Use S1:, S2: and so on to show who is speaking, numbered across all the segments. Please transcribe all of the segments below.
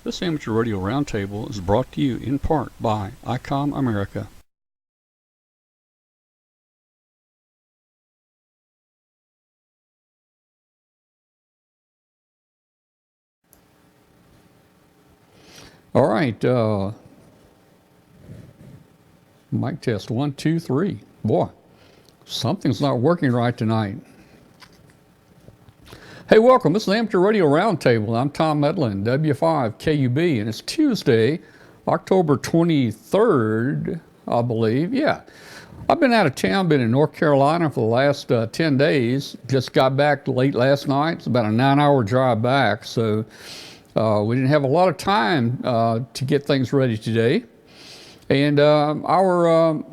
S1: This Amateur Radio Roundtable is brought to you in part by ICOM America. All right, mic test 1, 2, 3. Boy, something's not working right tonight. Hey, welcome. This is the Amateur Radio Roundtable. I'm Tom Medlin, W5KUB, and it's Tuesday, October 23rd, I believe. Yeah. I've been out of town, been in North Carolina for the last 10 days. Just got back late last night. It's about a 9-hour drive back, so we didn't have a lot of time to get things ready today. And our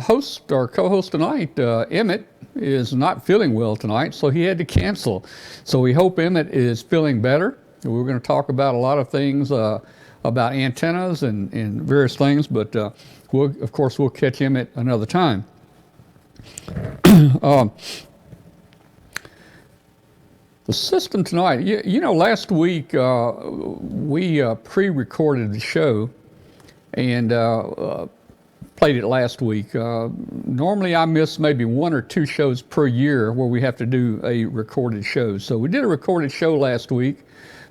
S1: host, our co-host tonight, Emmett, is not feeling well tonight, so he had to cancel. So we hope Emmett is feeling better. We're going to talk about a lot of things about antennas and various things, but of course we'll catch Emmett another time. The system tonight, you know, last week we pre-recorded the show and played it last week. Normally I miss maybe 1 or 2 shows per year where we have to do a recorded show. So we did a recorded show last week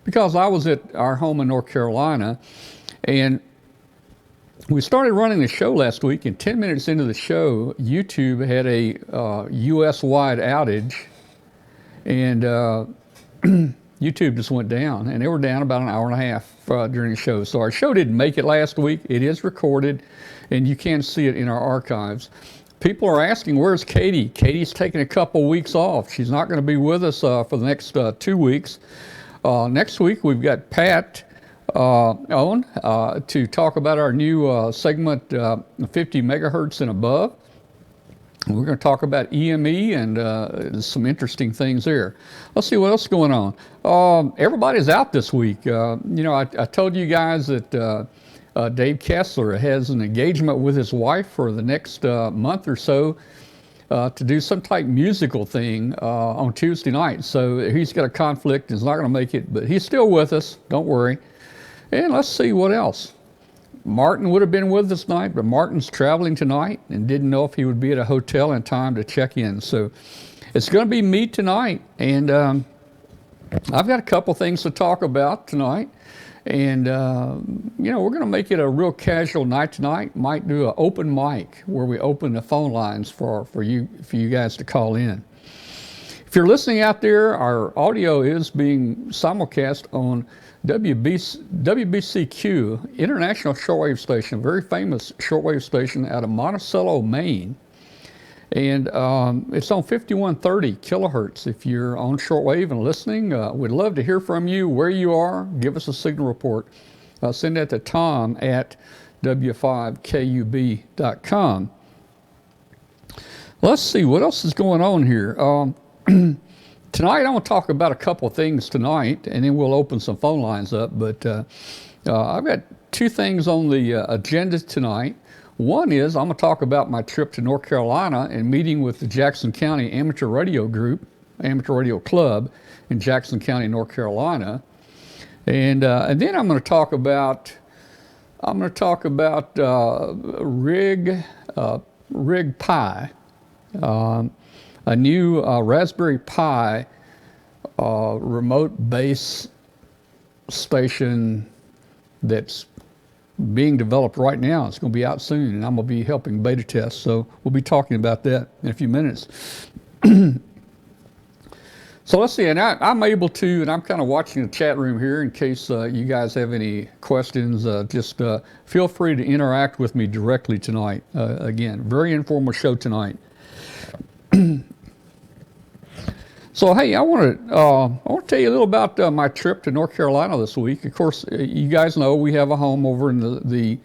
S1: because I was at our home in North Carolina, and we started running the show last week, and 10 minutes into the show, YouTube had a US-wide outage, and YouTube just went down, and they were down about an hour and a half during the show. So our show didn't make it last week. It is recorded, and you can see it in our archives. People are asking, where's Katie? Katie's taking a couple weeks off. She's not going to be with us for the next 2 weeks. Next week, we've got Pat on to talk about our new segment, 50 megahertz and above. We're going to talk about EME and some interesting things there. Let's see what else is going on. Everybody's out this week. You know, I told you guys that Dave Kessler has an engagement with his wife for the next month or so to do some type musical thing on Tuesday night. So he's got a conflict and is not going to make it, but he's still with us. Don't worry. And let's see what else. Martin would have been with us tonight, but Martin's traveling tonight and didn't know if he would be at a hotel in time to check in. So it's going to be me tonight, and I've got a couple things to talk about tonight. And, you know, we're going to make it a real casual night tonight. Might do an open mic where we open the phone lines for you guys to call in. If you're listening out there, our audio is being simulcast on WBCQ, International Shortwave Station, very famous shortwave station out of Monticello, Maine. And it's on 5130 kilohertz. If you're on shortwave and listening, we'd love to hear from you, where you are. Give us a signal report. Send that to Tom at w5kub.com. Let's see, what else is going on here? Tonight, I want to talk about a couple of things tonight, and then we'll open some phone lines up. But I've got 2 things on the agenda tonight. One is I'm going to talk about my trip to North Carolina and meeting with the Jackson County Amateur Radio Group, Amateur Radio Club in Jackson County, North Carolina. And then I'm going to talk about Rig Pi. A new Raspberry Pi remote base station that's being developed right now. It's going to be out soon, and I'm going to be helping beta test. So we'll be talking about that in a few minutes. So let's see, and I'm able to, and I'm kind of watching the chat room here in case you guys have any questions. Just feel free to interact with me directly tonight. Again, very informal show tonight. So hey, I want to tell you a little about my trip to North Carolina this week. Of course, you guys know we have a home over in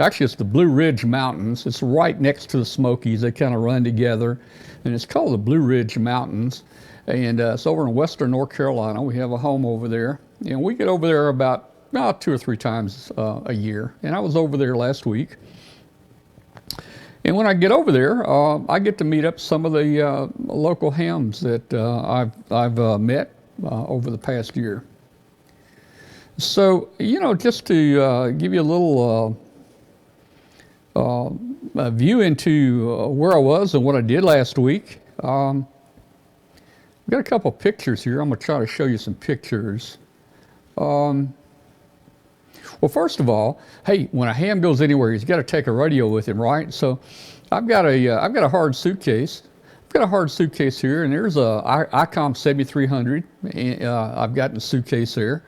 S1: actually it's the Blue Ridge Mountains. It's right next to the Smokies. They kind of run together, and it's called the Blue Ridge Mountains. And it's over in western North Carolina. We have a home over there, and we get over there about 2 or 3 times a year. And I was over there last week. And when I get over there, I get to meet up some of the local hams that I've met over the past year. So, just to give you a little view into where I was and what I did last week, I've got a couple of pictures here. I'm going to try to show you some pictures. Well, first of all, hey, when a ham goes anywhere, he's got to take a radio with him, right? So I've got a hard suitcase. I've got a hard suitcase here, and there's a ICOM 7300. I've got a suitcase there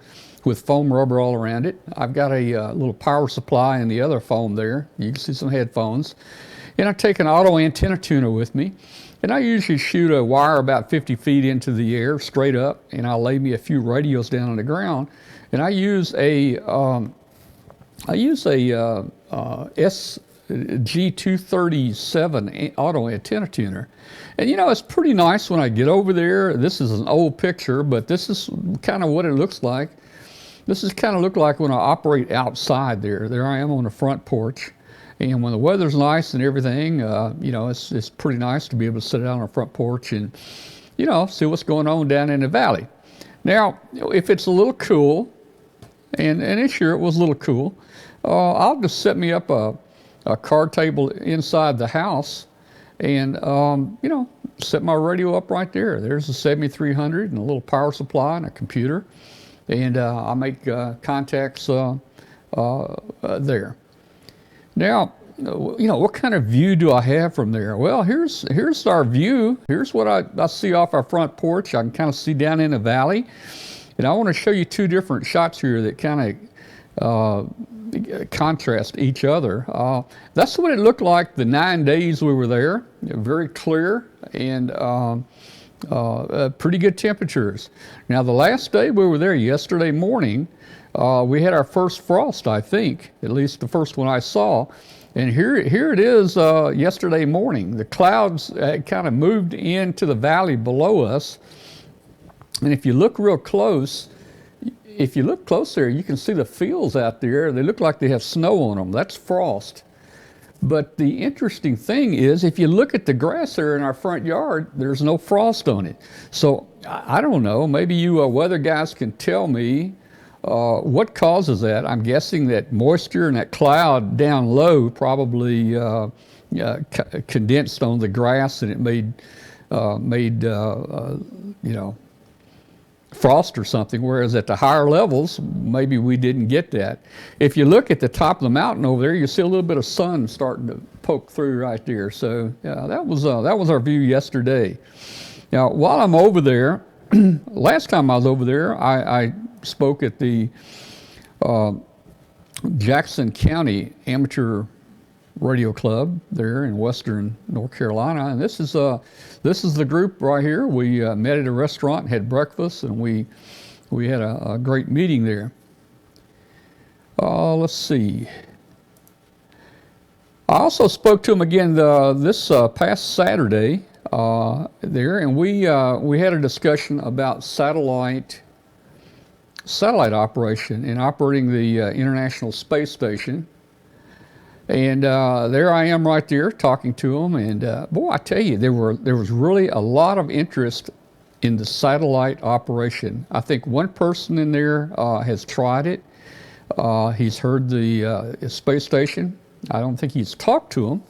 S1: with foam rubber all around it. I've got a little power supply in the other foam there. You can see some headphones. And I take an auto antenna tuner with me. And I usually shoot a wire about 50 feet into the air, straight up, and I'll lay me a few radios down on the ground. And I use a SG237 auto antenna tuner. And it's pretty nice when I get over there. This is an old picture, but this is kind of what it looks like. This is kind of look like when I operate outside there. There I am on the front porch. And when the weather's nice and everything, it's pretty nice to be able to sit out on the front porch and, see what's going on down in the valley. Now, if it's a little cool, and this year it was a little cool, I'll just set me up a card table inside the house and, set my radio up right there. There's a 7300 and a little power supply and a computer. And I make contacts there. Now, what kind of view do I have from there? Well, here's our view. Here's what I see off our front porch. I can kind of see down in the valley. And I want to show you two different shots here that kind of contrast each other. That's what it looked like the 9 days we were there. Very clear and pretty good temperatures. Now, the last day we were there, yesterday morning, we had our first frost, I think, at least the first one I saw. And here it is yesterday morning. The clouds had kind of moved into the valley below us. And if you look real close, there, you can see the fields out there. They look like they have snow on them. That's frost. But the interesting thing is, if you look at the grass there in our front yard, there's no frost on it. So I don't know. Maybe you weather guys can tell me what causes that. I'm guessing that moisture and that cloud down low probably condensed on the grass, and it made frost or something, whereas at the higher levels, maybe we didn't get that. If you look at the top of the mountain over there, you see a little bit of sun starting to poke through right there. So that was our view yesterday. Now, while I'm over there, last time I was over there, I spoke at the Jackson County Amateur Radio Club there in western North Carolina, and this is the group right here. We met at a restaurant, had breakfast, and we had a great meeting there. Let's see. I also spoke to him again this past Saturday there, and we had a discussion about satellite operation and operating the International Space Station. And there I am right there talking to them, and boy, I tell you, there was really a lot of interest in the satellite operation. I think one person in there has tried it. He's heard the space station. I don't think he's talked to them,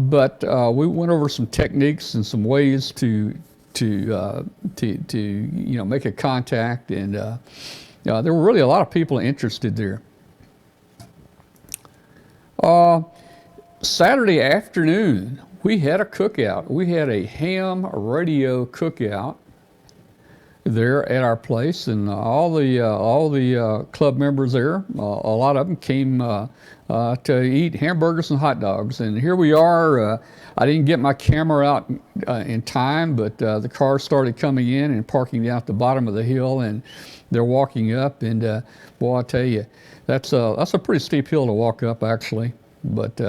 S1: but we went over some techniques and some ways to make a contact, and there were really a lot of people interested there. Saturday afternoon, we had a cookout. We had a ham radio cookout there at our place, and all the club members there, a lot of them came to eat hamburgers and hot dogs. And here we are. I didn't get my camera out in time, but the cars started coming in and parking down at the bottom of the hill, and they're walking up. And boy, I tell you, that's a pretty steep hill to walk up, actually. But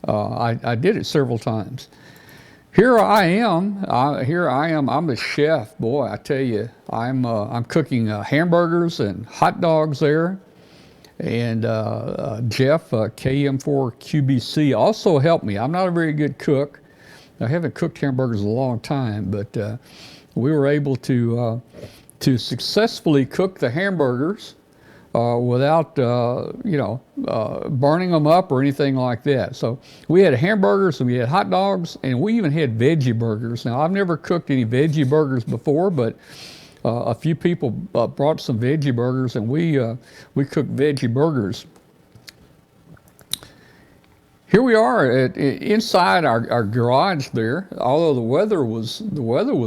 S1: I did it several times. Here I am. I'm the chef. Boy, I tell you, I'm cooking hamburgers and hot dogs there. And Jeff, KM4QBC, also helped me. I'm not a very good cook. I haven't cooked hamburgers in a long time, but we were able to to successfully cook the hamburgers without, burning them up or anything like that. So we had hamburgers and we had hot dogs and we even had veggie burgers. Now, I've never cooked any veggie burgers before, but a few people brought some veggie burgers and we cooked veggie burgers. Here we are inside our garage there. Although the weather was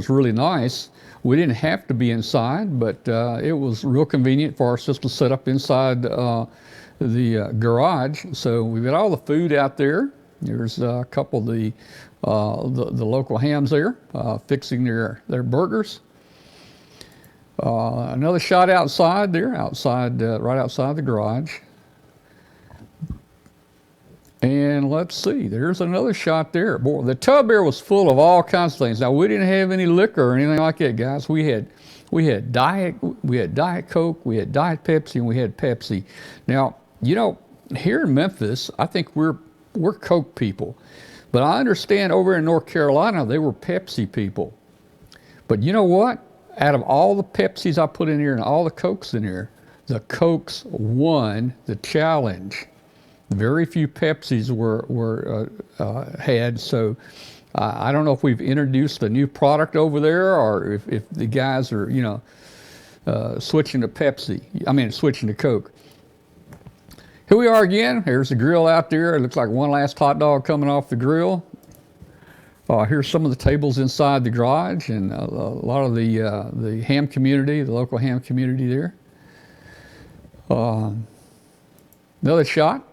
S1: really nice, we didn't have to be inside, but it was real convenient for us just to set up inside the garage. So we've got all the food out there. There's a couple of the local hams there fixing their burgers. Another shot outside there, right outside the garage. And let's see, there's another shot there. Boy, the tub there was full of all kinds of things. Now, we didn't have any liquor or anything like that, guys. We had Diet Coke, we had Diet Pepsi, and we had Pepsi. Now, here in Memphis, I think we're Coke people. But I understand over in North Carolina, they were Pepsi people. But you know what? Out of all the Pepsis I put in here and all the Cokes in here, the Cokes won the challenge. Very few Pepsis were had, so I don't know if we've introduced a new product over there or if the guys are, switching to Coke. Here we are again. Here's the grill out there. It looks like one last hot dog coming off the grill. Here's some of the tables inside the garage and a lot of the ham community, the local ham community there. Another shot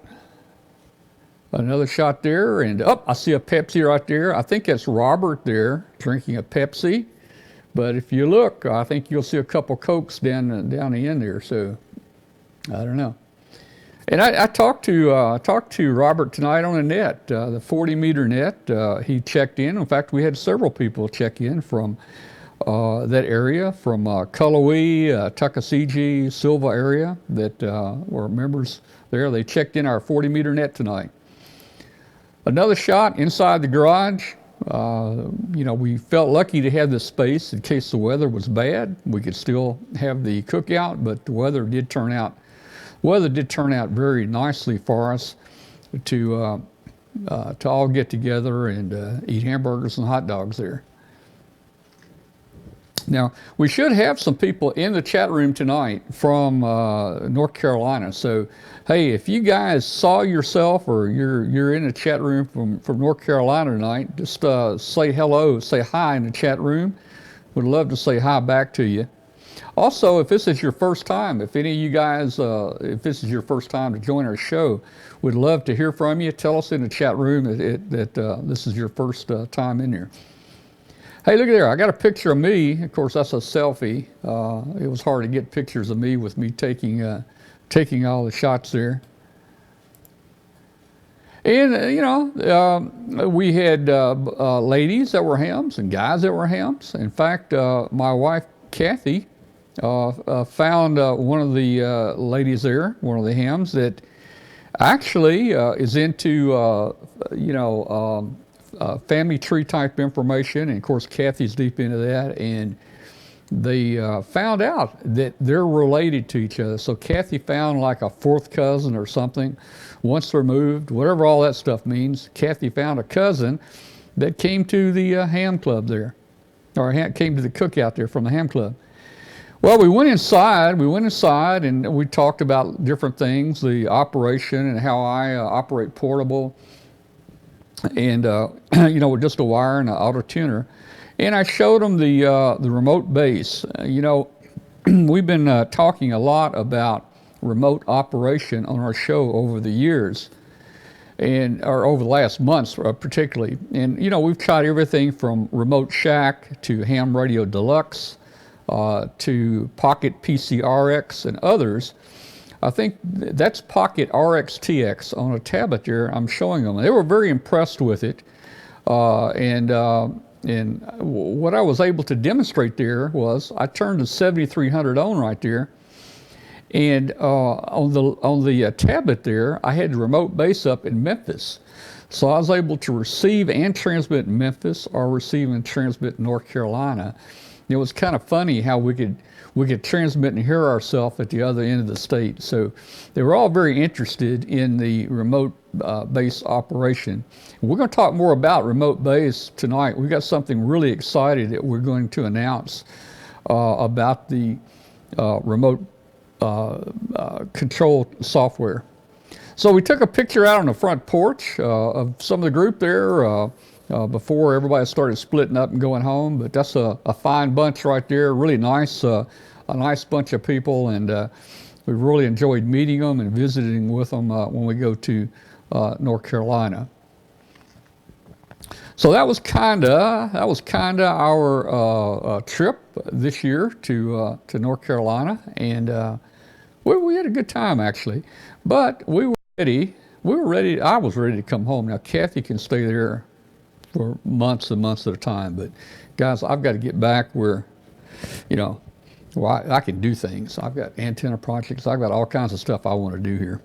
S1: there, and I see a Pepsi right there. I think that's Robert there drinking a Pepsi, but if you look, I think you'll see a couple Cokes down the end there, so I don't know. And I talked to Robert tonight on the net, the 40-meter net. He checked in. In fact, we had several people check in from that area, from Cullowhee, Tuckasegee, Silva area that were members there. They checked in our 40-meter net tonight. Another shot inside the garage. We felt lucky to have this space in case the weather was bad. We could still have the cookout, but the weather did turn out very nicely for us to all get together and eat hamburgers and hot dogs there. Now, we should have some people in the chat room tonight from North Carolina. So, hey, if you guys saw yourself or you're in the chat room from North Carolina tonight, just say hello, say hi in the chat room. Would love to say hi back to you. Also, if this is your first time, if any of you guys, if this is your first time to join our show, we'd love to hear from you. Tell us in the chat room that this is your first time in here. Hey, look at there. I got a picture of me. Of course, that's a selfie. It was hard to get pictures of me with me taking all the shots there. And, we had ladies that were hams and guys that were hams. In fact, my wife, Kathy, found one of the ladies there, one of the hams, that actually is into, family tree type information. And of course, Kathy's deep into that. And they found out that they're related to each other. So Kathy found like a fourth cousin or something, once removed, whatever all that stuff means. Kathy found a cousin that came to the ham club there, or came to the cookout there from the ham club. Well, we went inside and we talked about different things, the operation and how I operate portable and, with just a wire and an auto tuner. And I showed them the remote base. We've been talking a lot about remote operation on our show over the years, or over the last months particularly. And, we've tried everything from Remote Shack to Ham Radio Deluxe to Pocket PCRX and others. I think that's Pocket RXTX on a tablet there. I'm showing them. They were very impressed with it. And what I was able to demonstrate there was I turned the 7300 on right there, and on the tablet there I had the remote base up in Memphis, so I was able to receive and transmit in Memphis or receive and transmit in North Carolina, it was kind of funny how we could transmit and hear ourselves at the other end of the state. So they were all very interested in the remote base operation. We're going to talk more about remote base tonight. We've got something really exciting that we're going to announce about the remote control software. So we took a picture out on the front porch of some of the group there before everybody started splitting up and going home. But that's a fine bunch right there, really nice, a nice bunch of people, and we really enjoyed meeting them and visiting with them when we go to North Carolina. So that was kinda our trip this year to North Carolina, and we had a good time actually. But we were ready. I was ready to come home. Now Kathy can stay there for months and months at a time, but guys, I've got to get back where, I can do things. I've got antenna projects. I've got all kinds of stuff I want to do here.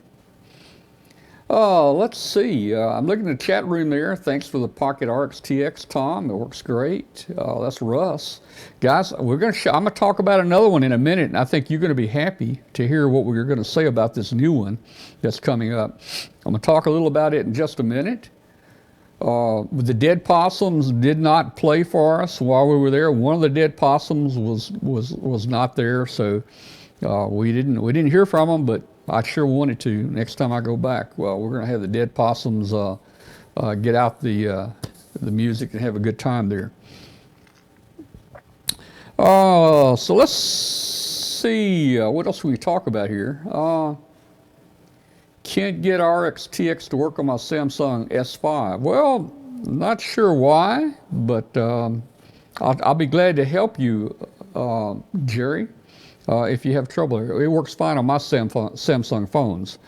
S1: Let's see. I'm looking at the chat room there. Thanks for the Pocket RX TX, Tom. It works great. That's Russ. Guys, I'm going to talk about another one in a minute, and I think you're going to be happy to hear what we're going to say about this new one that's coming up. I'm going to talk a little about it in just a minute. The dead possums did not play for us while we were there. One of the dead possums was not there, so we didn't hear from them, but I sure wanted to next time I go back. Well, we're going to have the dead possums get out the music and have a good time there. So let's see, what else can we talk about here? Can't get RX TX to work on my Samsung S5. Well, not sure why, but I'll be glad to help you, Jerry. If you have trouble. It works fine on my Samsung phones.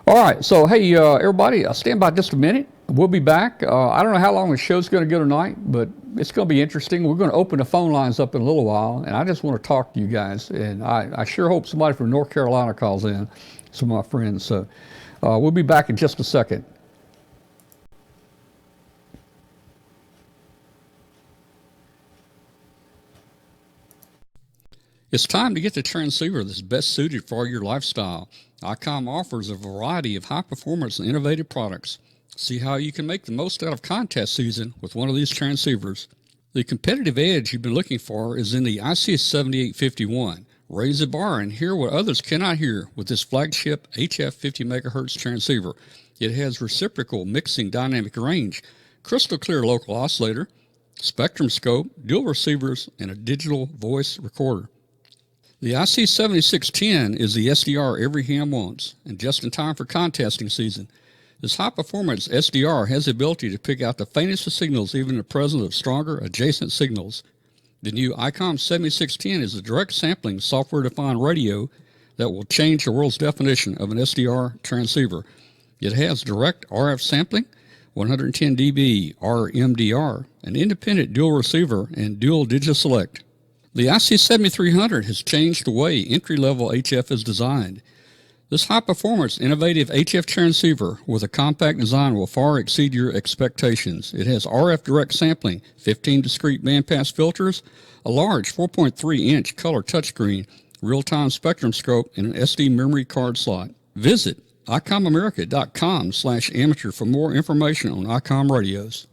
S1: All right, so hey, everybody, stand by just a minute. We'll be back. I don't know how long the show's going to go tonight, but it's going to be interesting. We're going to open the phone lines up in a little while, and I just want to talk to you guys. And I sure hope somebody from North Carolina calls in, some of my friends. So we'll be back in just a second. It's time to get the transceiver that's best suited for your lifestyle. ICOM offers a variety of high-performance and innovative products. See how you can make the most out of contest season with one of these transceivers. The competitive edge you've been looking for is in the IC7851. Raise the bar and hear what others cannot hear with this flagship HF 50 MHz transceiver. It has reciprocal mixing dynamic range, crystal clear local oscillator, spectrum scope, dual receivers, and a digital voice recorder. The IC7610 is the SDR every ham wants, and just in time for contesting season. This high-performance SDR has the ability to pick out the faintest of signals even in the presence of stronger adjacent signals. The new ICOM 7610 is a direct sampling software-defined radio that will change the world's definition of an SDR transceiver. It has direct RF sampling, 110 dB RMDR, an independent dual receiver, and dual digiselect. The IC7300 has changed the way entry-level HF is designed. This high-performance, innovative HF transceiver with a compact design will far exceed your expectations. It has RF direct sampling, 15 discrete bandpass filters, a large 4.3-inch color touchscreen, real-time spectrum scope, and an SD memory card slot. Visit icomamerica.com/amateur for more information on ICOM radios.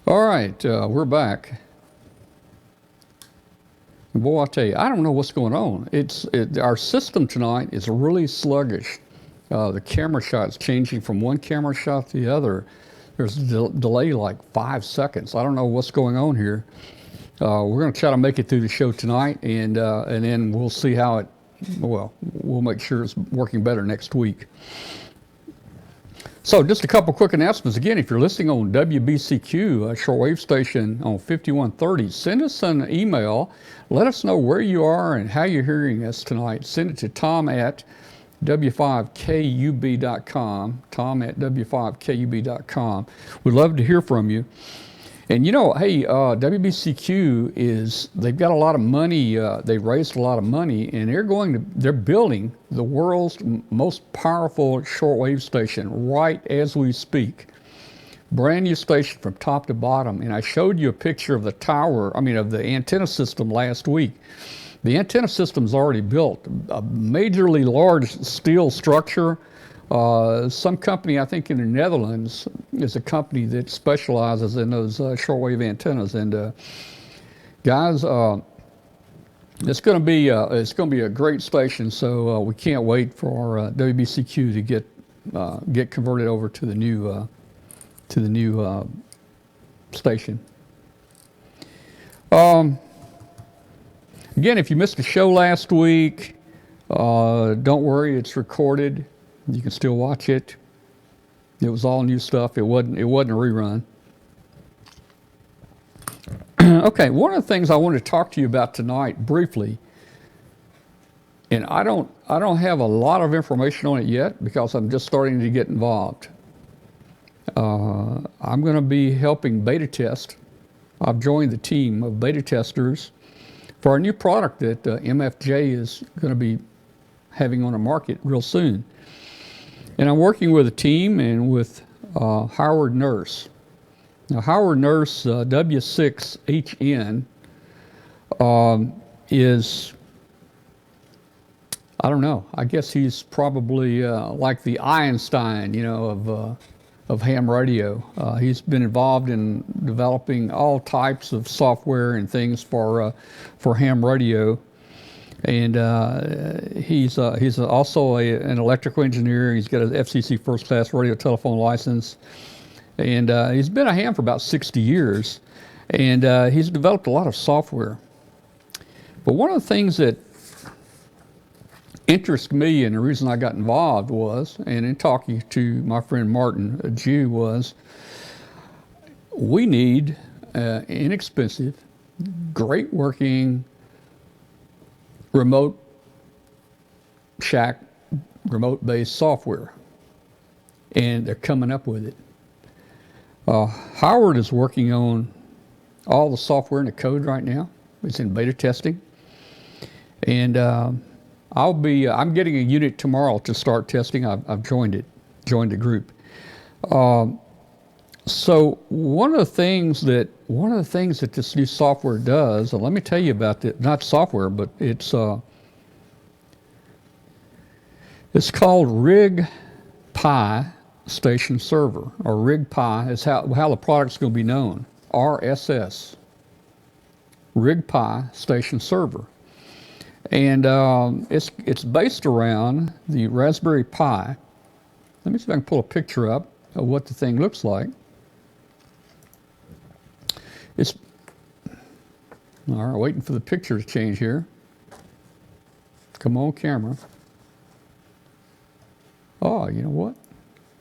S1: All right, we're back. Boy, I tell you, I don't know what's going on. Our system tonight is really sluggish. The camera shot's changing from one camera shot to the other. There's a delay like 5 seconds. I don't know what's going on here. We're going to try to make it through the show tonight, and then we'll see how we'll make sure it's working better next week. So just a couple quick announcements. Again, if you're listening on WBCQ, a shortwave station on 5130, send us an email. Let us know where you are and how you're hearing us tonight. Send it to tom@w5kub.com, tom@w5kub.com. We'd love to hear from you. And hey, WBCQ they've got a lot of money, they've raised a lot of money, and they're building the world's most powerful shortwave station right as we speak. Brand new station from top to bottom. And I showed you a picture of of the antenna system last week. The antenna system's already built, a majorly large steel structure. Some company, I think in the Netherlands, is a company that specializes in those shortwave antennas. And guys, it's going to be a great station. So we can't wait for WBCQ to get converted over to the new station. Again, if you missed the show last week, don't worry, it's recorded. You can still watch it. It was all new stuff. It wasn't a rerun. Okay, one of the things I wanted to talk to you about tonight briefly, and I don't have a lot of information on it yet because I'm just starting to get involved. I'm going to be helping beta test. I've joined the team of beta testers for our new product that MFJ is going to be having on the market real soon. And I'm working with a team and with Howard Nurse. Now, Howard Nurse W6HN is, I don't know, I guess he's probably like the Einstein, of ham radio. He's been involved in developing all types of software and things for ham radio. And he's also an electrical engineer. He's got an FCC first class radio telephone license. And he's been a ham for about 60 years. And he's developed a lot of software. But one of the things that interested me and the reason I got involved was, and in talking to my friend Martin, a Jew, was we need inexpensive, great working remote remote-based software, and they're coming up with it. Howard is working on all the software and the code right now. It's in beta testing, and I'm getting a unit tomorrow to start testing. I've joined the group. So one of the things that this new software does, and let me tell you about it. Not software, but it's called Rig Pi Station Server, or Rig Pi is how the product's going to be known. RSS, Rig Pi Station Server. And it's based around the Raspberry Pi. Let me see if I can pull a picture up of what the thing looks like. It's all right. Waiting for the picture to change here. Come on, camera. Oh, you know what?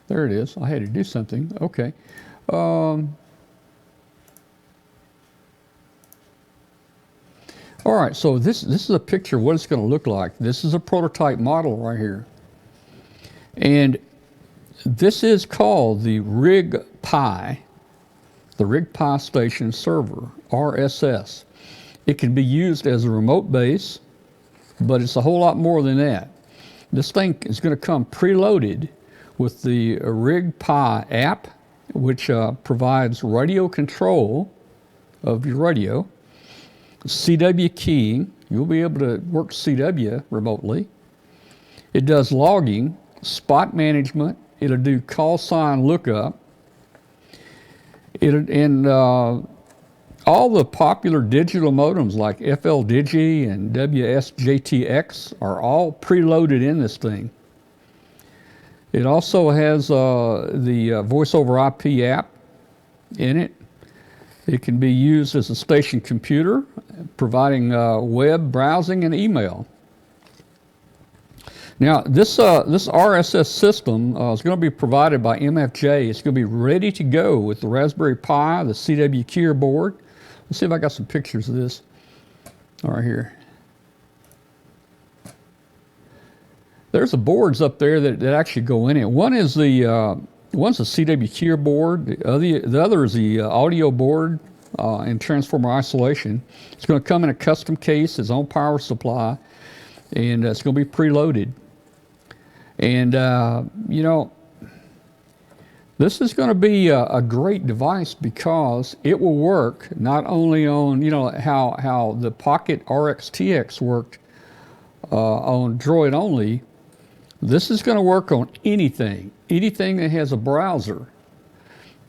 S1: There it is. I had to do something. Okay. All right, so this is a picture of what it's going to look like. This is a prototype model right here. And this is called the Rig Pi Station Server, RSS. It can be used as a remote base, but it's a whole lot more than that. This thing is going to come preloaded with the Rig Pi app, which provides radio control of your radio, CW keying. You'll be able to work CW remotely. It does logging, spot management. It'll do call sign lookup. All the popular digital modems like FLDigi and WSJTX are all preloaded in this thing. It also has the voice over IP app in it. It can be used as a station computer, providing web browsing and email. Now, this RSS system is going to be provided by MFJ. It's going to be ready to go with the Raspberry Pi, the CW keyer board. Let's see if I got some pictures of this. All right, here. There's the boards up there that actually go in it. One is the one's a CWQ board. The other is the audio board and transformer isolation. It's going to come in a custom case, its own power supply, and it's going to be preloaded. And this is going to be a great device because it will work not only on how the Pocket RXTX worked on Droid only. This is going to work on anything that has a browser.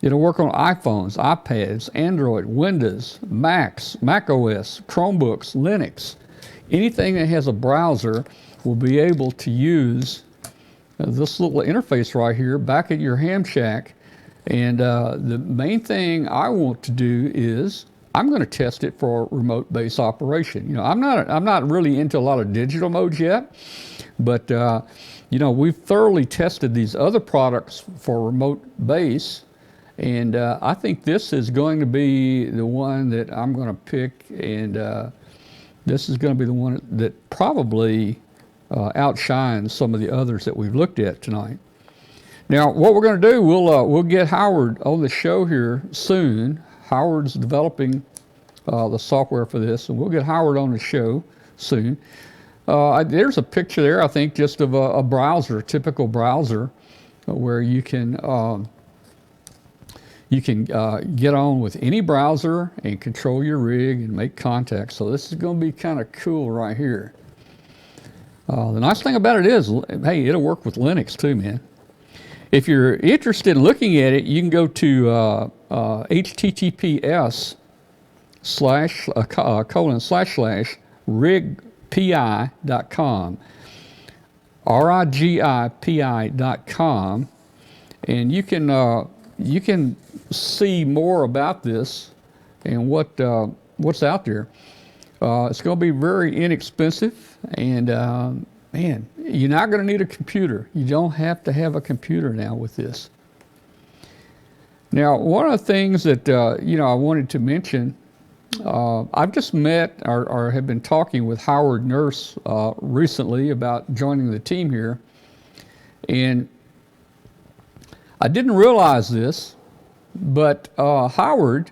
S1: It'll work on iPhones, iPads, Android, Windows, Macs, Mac OS, Chromebooks, Linux. Anything that has a browser will be able to use this little interface right here back at your ham shack. And the main thing I want to do is I'm going to test it for remote base operation. I'm not really into a lot of digital modes yet, but we've thoroughly tested these other products for remote base, and I think this is going to be the one that I'm going to pick, and this is going to be the one that probably outshines some of the others that we've looked at tonight. Now, what we're going to do, we'll get Howard on the show here soon. Howard's developing the software for this, and we'll get Howard on the show soon. There's a picture there, I think, just of a browser, typical browser, where you can get on with any browser and control your rig and make contacts. So this is going to be kind of cool right here. The nice thing about it is, hey, it'll work with Linux too, man. If you're interested in looking at it, you can go to https://rigpi.com, RIGIPI.com, and you can see more about this and what's out there. It's going to be very inexpensive, and man, you're not going to need a computer. You don't have to have a computer now with this. Now, one of the things that I wanted to mention, I've just met or have been talking with Howard Nurse recently about joining the team here, and I didn't realize this, but Howard's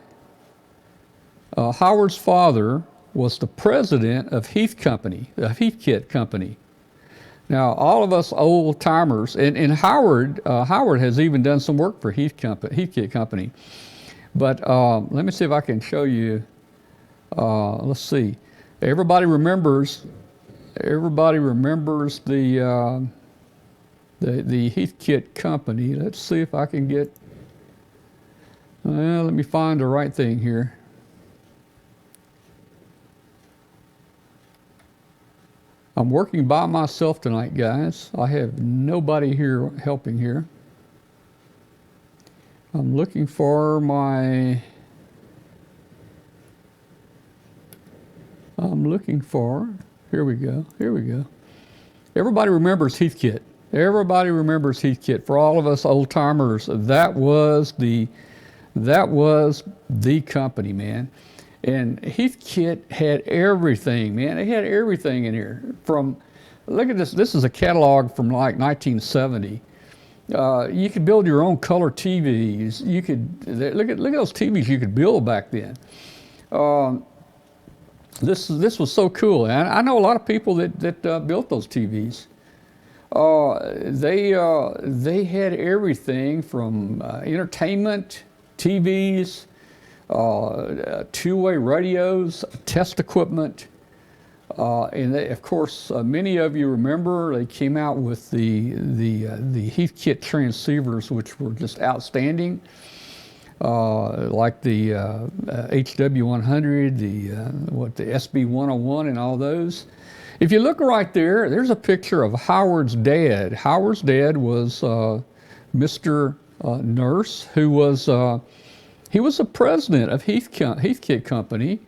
S1: father was the president of Heathkit company. Now, all of us old timers, and Howard has even done some work for Heathkit company. But let me see if I can show you. Let's see. Everybody remembers the Heathkit company. Let's see if I can get. Let me find the right thing here. I'm working by myself tonight, guys. I have nobody here helping here. I'm looking for here we go. Everybody remembers Heathkit. For all of us old timers, that was the company, man. And Heathkit had everything, man. They had everything in here. Look at this. This is a catalog from like 1970. You could build your own color TVs. You could look at those TVs you could build back then. This was so cool. And I know a lot of people that built those TVs. They had everything from entertainment, TVs, two-way radios, test equipment, and of course, many of you remember they came out with the Heathkit transceivers, which were just outstanding, like the HW100, the SB101, and all those. If you look right there, there's a picture of Howard's dad. Howard's dad was Mr. Nurse, who was he was the president of Heathkit company,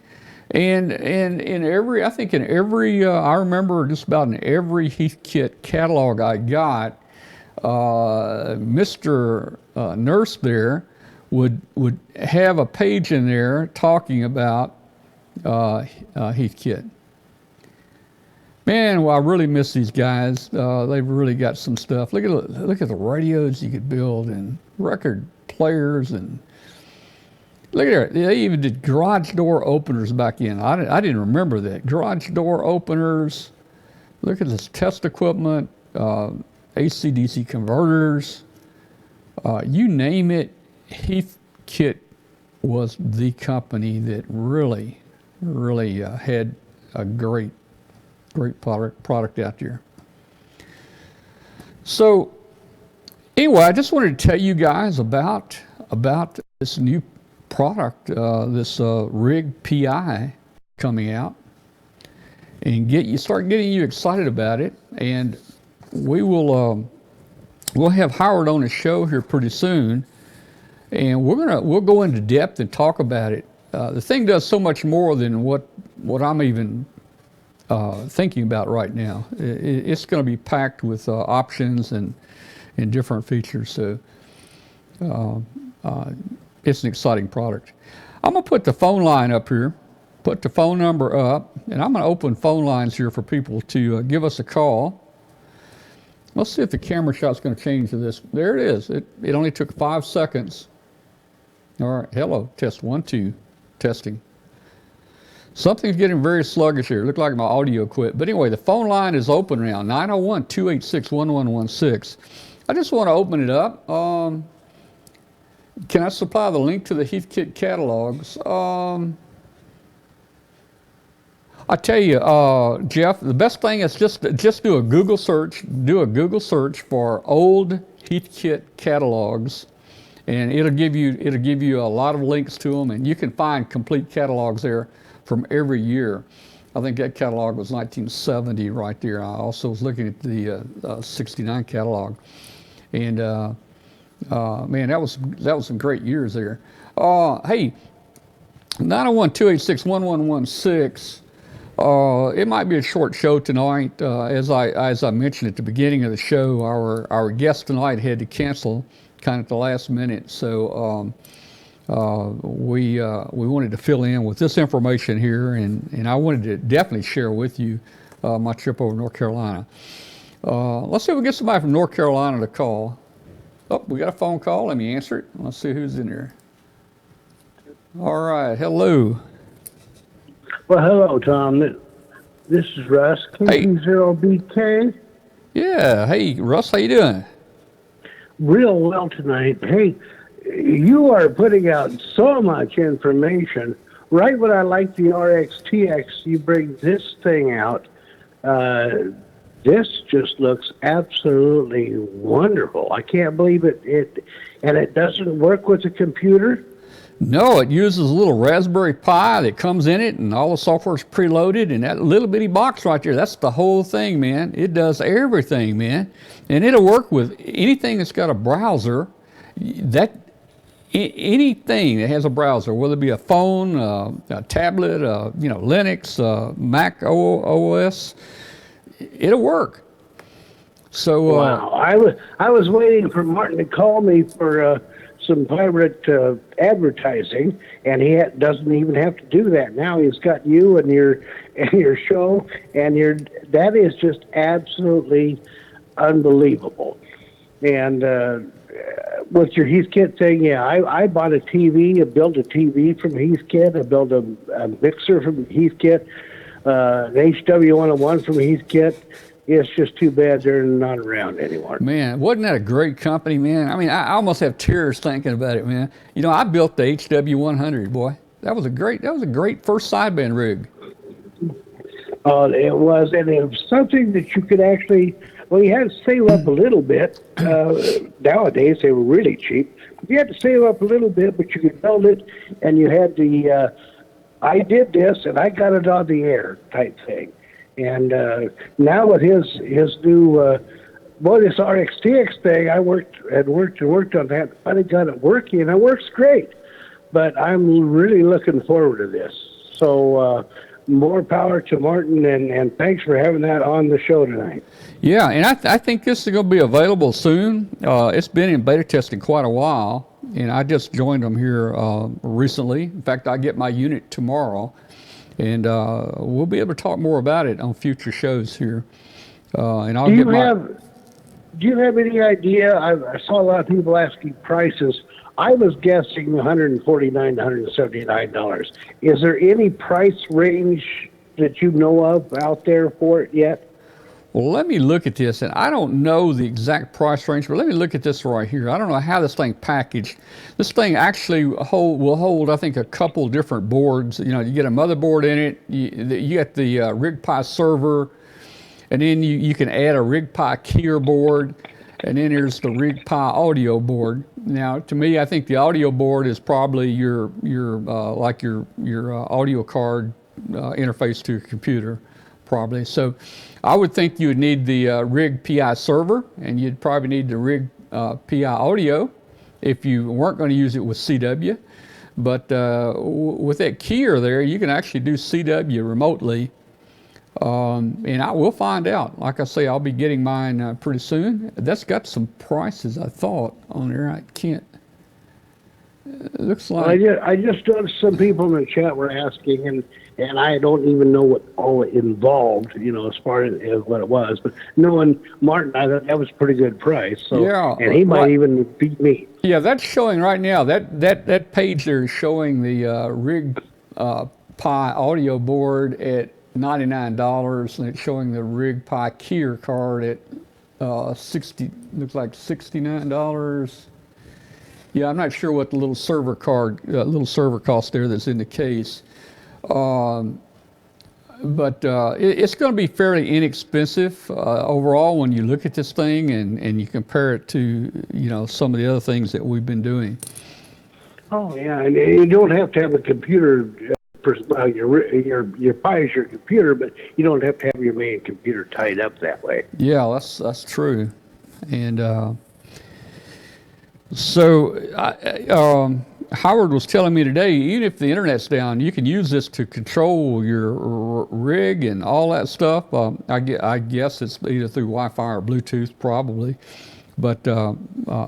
S1: and in every I remember just about in every Heathkit catalog I got, Mr. Nurse there would have a page in there talking about Heathkit. Man, well, I really miss these guys. They've really got some stuff. Look at the radios you could build and record players, and look at it. They even did garage door openers back then. I didn't remember that. Garage door openers. Look at this test equipment, AC/DC converters. You name it, Heathkit was the company that really had a great product out there. So anyway, I just wanted to tell you guys about this new product, this Rig PI coming out, and start getting you excited about it. And we will we'll have Howard on the show here pretty soon, and we'll go into depth and talk about it. The thing does so much more than what I'm even thinking about right now. It's going to be packed with options and different features. So it's an exciting product. I'm going to put the phone line up here, put the phone number up, and I'm going to open phone lines here for people to give us a call. Let's see if the camera shot's going to change to this. There it is. It only took 5 seconds. All right. Hello. Test 1, 2. Testing. Something's getting very sluggish here. Looked like my audio quit. But anyway, the phone line is open now, 901-286-1116. I just want to open it up. Can I supply the link to the Heathkit catalogs? I tell you, Jeff, the best thing is just do a Google search. Do a Google search for old Heathkit catalogs, and it'll give you a lot of links to them, and you can find complete catalogs there from every year. I think that catalog was 1970 right there. I also was looking at the 69 catalog, and man, that was some great years there. Hey, 901-286-1116. It might be a short show tonight. As I mentioned at the beginning of the show, our guest tonight had to cancel kind of at the last minute, so we wanted to fill in with this information here, and I wanted to definitely share with you my trip over to North Carolina. Let's see if we get somebody from North Carolina to call. Oh, we got a phone call. Let me answer it. Let's see who's in there. All right. Hello.
S2: Well, hello, Tom. This is Russ, KP0BK.
S1: Yeah. Hey, Russ, how you doing?
S2: Real well tonight. Hey, you are putting out so much information. Right when I like the RXTX, you bring this thing out. This just looks absolutely wonderful. I can't believe it. And it doesn't work with a computer?
S1: No, it uses a little Raspberry Pi that comes in it, and all the software's preloaded, and that little bitty box right there, that's the whole thing, man. It does everything, man. And it'll work with anything that's got a browser. Anything that has a browser, whether it be a phone, a tablet, Linux, Mac OS, it'll work. So
S2: wow, I was waiting for Martin to call me for some pirate advertising, and he doesn't even have to do that now. He's got you and your show, and that is just absolutely unbelievable. And with your Heathkit thing, yeah, I bought a TV. I built a TV from Heathkit. I built a mixer from Heathkit, an HW101 from Heathkit. It's just too bad they're not around anymore.
S1: Man, wasn't that a great company, man? I mean, I almost have tears thinking about it, man. You know, I built the HW100, boy. That was a great first sideband rig.
S2: Oh, it was, and it was something that you could actually. Well, you had to save up a little bit. Nowadays, they were really cheap. You had to save up a little bit, but you could build it, and you had the. I did this, and I got it on the air type thing. And now with his new, this RXTX thing, I worked on that. Finally got it working, and it works great. But I'm really looking forward to this. So more power to Martin, and thanks for having that on the show tonight.
S1: Yeah, and I think this is going to be available soon. It's been in beta testing quite a while, and I just joined them here recently. In fact, I get my unit tomorrow. and we'll be able to talk more about it on future shows here. And I'll
S2: Do
S1: get
S2: you
S1: my.
S2: do you have any idea? I saw a lot of people asking prices. I was guessing $149 to $179. Is there any price range that you know of out there for it yet?
S1: Well, let me look at this, and I don't know the exact price range, but let me look at this right here. I don't know how this thing packaged. This thing actually will hold, I think, a couple different boards. You know, you get a motherboard in it, you get the RigPi server, and then you can add a RigPi keyer board, and then there's the RigPi audio board. Now, to me, I think the audio board is probably your audio card interface to your computer, probably. So I would think you would need the RigPi server, and you'd probably need the RigPi audio if you weren't going to use it with CW. But with that keyer there, you can actually do CW remotely. And we'll find out. Like I say, I'll be getting mine pretty soon. That's got some prices, I thought, on there. I can't. It looks like.
S2: I just noticed some people in the chat were asking, and I don't even know what all it involved, you know, as far as what it was. But knowing Martin, I thought that was a pretty good price. So,
S1: yeah,
S2: and he might even beat me.
S1: Yeah, that's showing right now. That page there is showing the RigPi audio board at $99, and it's showing the RigPi keyer card at looks like $69. Yeah, I'm not sure what the little server cost there that's in the case. But it's going to be fairly inexpensive overall when you look at this thing and you compare it to, you know, some of the other things that we've been doing.
S2: Oh yeah, and you don't have to have a computer. Your Pi is your computer, but you don't have to have your main computer tied up that way.
S1: Yeah, that's true, and so Howard was telling me today, even if the internet's down, you can use this to control your rig and all that stuff. I guess it's either through Wi-Fi or Bluetooth, probably. But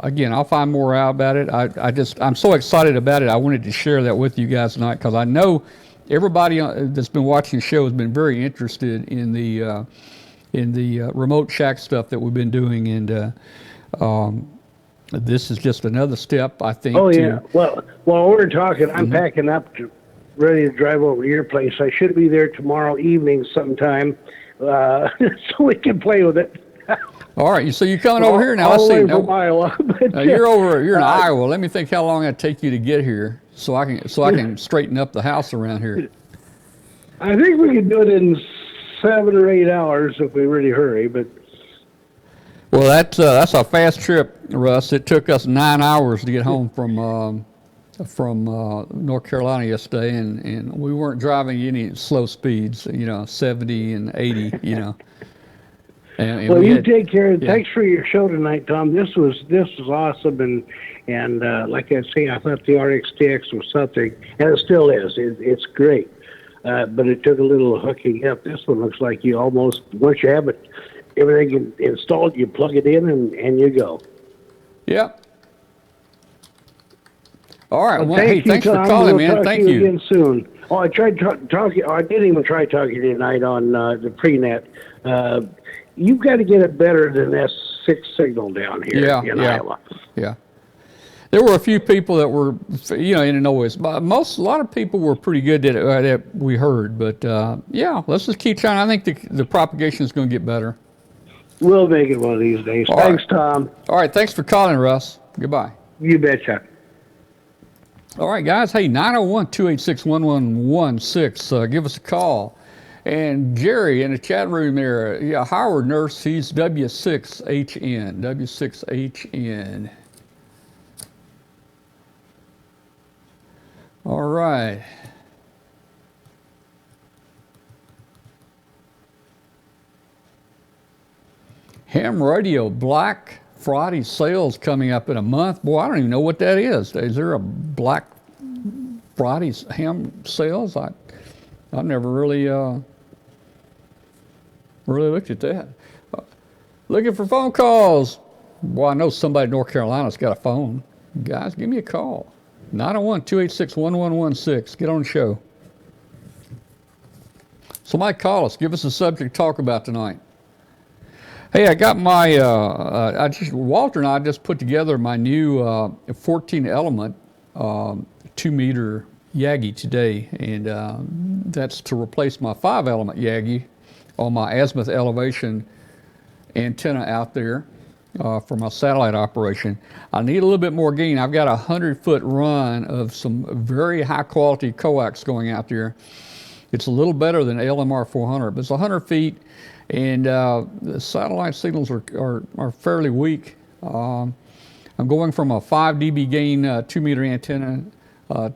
S1: again, I'll find more out about it. I'm so excited about it. I wanted to share that with you guys tonight because I know everybody that's been watching the show has been very interested in the remote shack stuff that we've been doing, and this is just another step, I think.
S2: Oh yeah. Well, while we're talking, I'm packing up, ready to drive over to your place. I should be there tomorrow evening sometime, so we can play with it.
S1: All right, so you're coming over here now.
S2: All
S1: Let's see.
S2: from Iowa.
S1: You're in Iowa. Let me think how long it'd take you to get here, so I can straighten up the house around here.
S2: I think we could do it in 7 or 8 hours if we really hurry. But
S1: well, that's a fast trip, Russ. It took us 9 hours to get home from North Carolina yesterday, and we weren't driving any slow speeds. You know, 70 and 80. You know. And
S2: well, you take care. Yeah. Thanks for your show tonight, Tom. This was awesome, and like I say, I thought the RX-TX was something, and it still is. It's great, but it took a little hooking up. This one looks like you almost, once you have it, everything installed, you plug it in and you go.
S1: Yep. All right.
S2: Well,
S1: thanks for calling, man. Thank you.
S2: Again soon. Oh, I tried talking. I didn't even try talking to you tonight on the pre-net. You've got to get it better than that 6 signal down here in Iowa.
S1: Yeah. There were a few people that were, you know, in the noise. But a lot of people were pretty good that we heard. But yeah, let's just keep trying. I think the propagation is going to get better.
S2: We'll make it one of these days.
S1: All
S2: Thanks,
S1: right.
S2: Tom.
S1: All right. Thanks for calling, Russ. Goodbye.
S2: You betcha.
S1: All right, guys. Hey, 901-286-1116. Give us a call. And Jerry in the chat room there, yeah, Howard Nurse, he's W6HN. W6HN. All right. Ham Radio Black Friday sales coming up in a month. Boy, I don't even know what that is. Is there a Black Friday ham sales? I've never really looked at that. Looking for phone calls. Well, I know somebody in North Carolina's got a phone. Guys, give me a call. 901-286-1116. Get on the show. Somebody call us. Give us a subject to talk about tonight. Hey, I got my, Walter and I just put together my new 14 element 2 meter Yagi today, and that's to replace my 5 element Yagi on my azimuth elevation antenna out there for my satellite operation. I need a little bit more gain. I've got a 100-foot run of some very high quality coax going out there. It's a little better than LMR 400, but it's 100 feet. And the satellite signals are fairly weak. I'm going from a 5 dB gain 2 meter antenna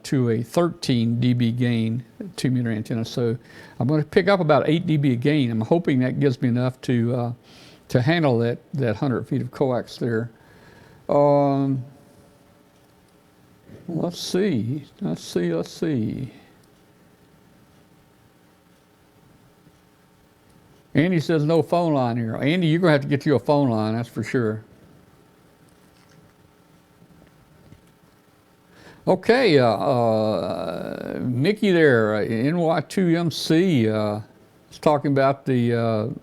S1: to a 13 dB gain 2 meter antenna. So I'm going to pick up about 8 dB a gain. I'm hoping that gives me enough to handle that 100 feet of coax there. Let's see. Andy says no phone line here. Andy, you're going to have to get you a phone line, that's for sure. Okay, Mickey there, NY2MC, is talking about the,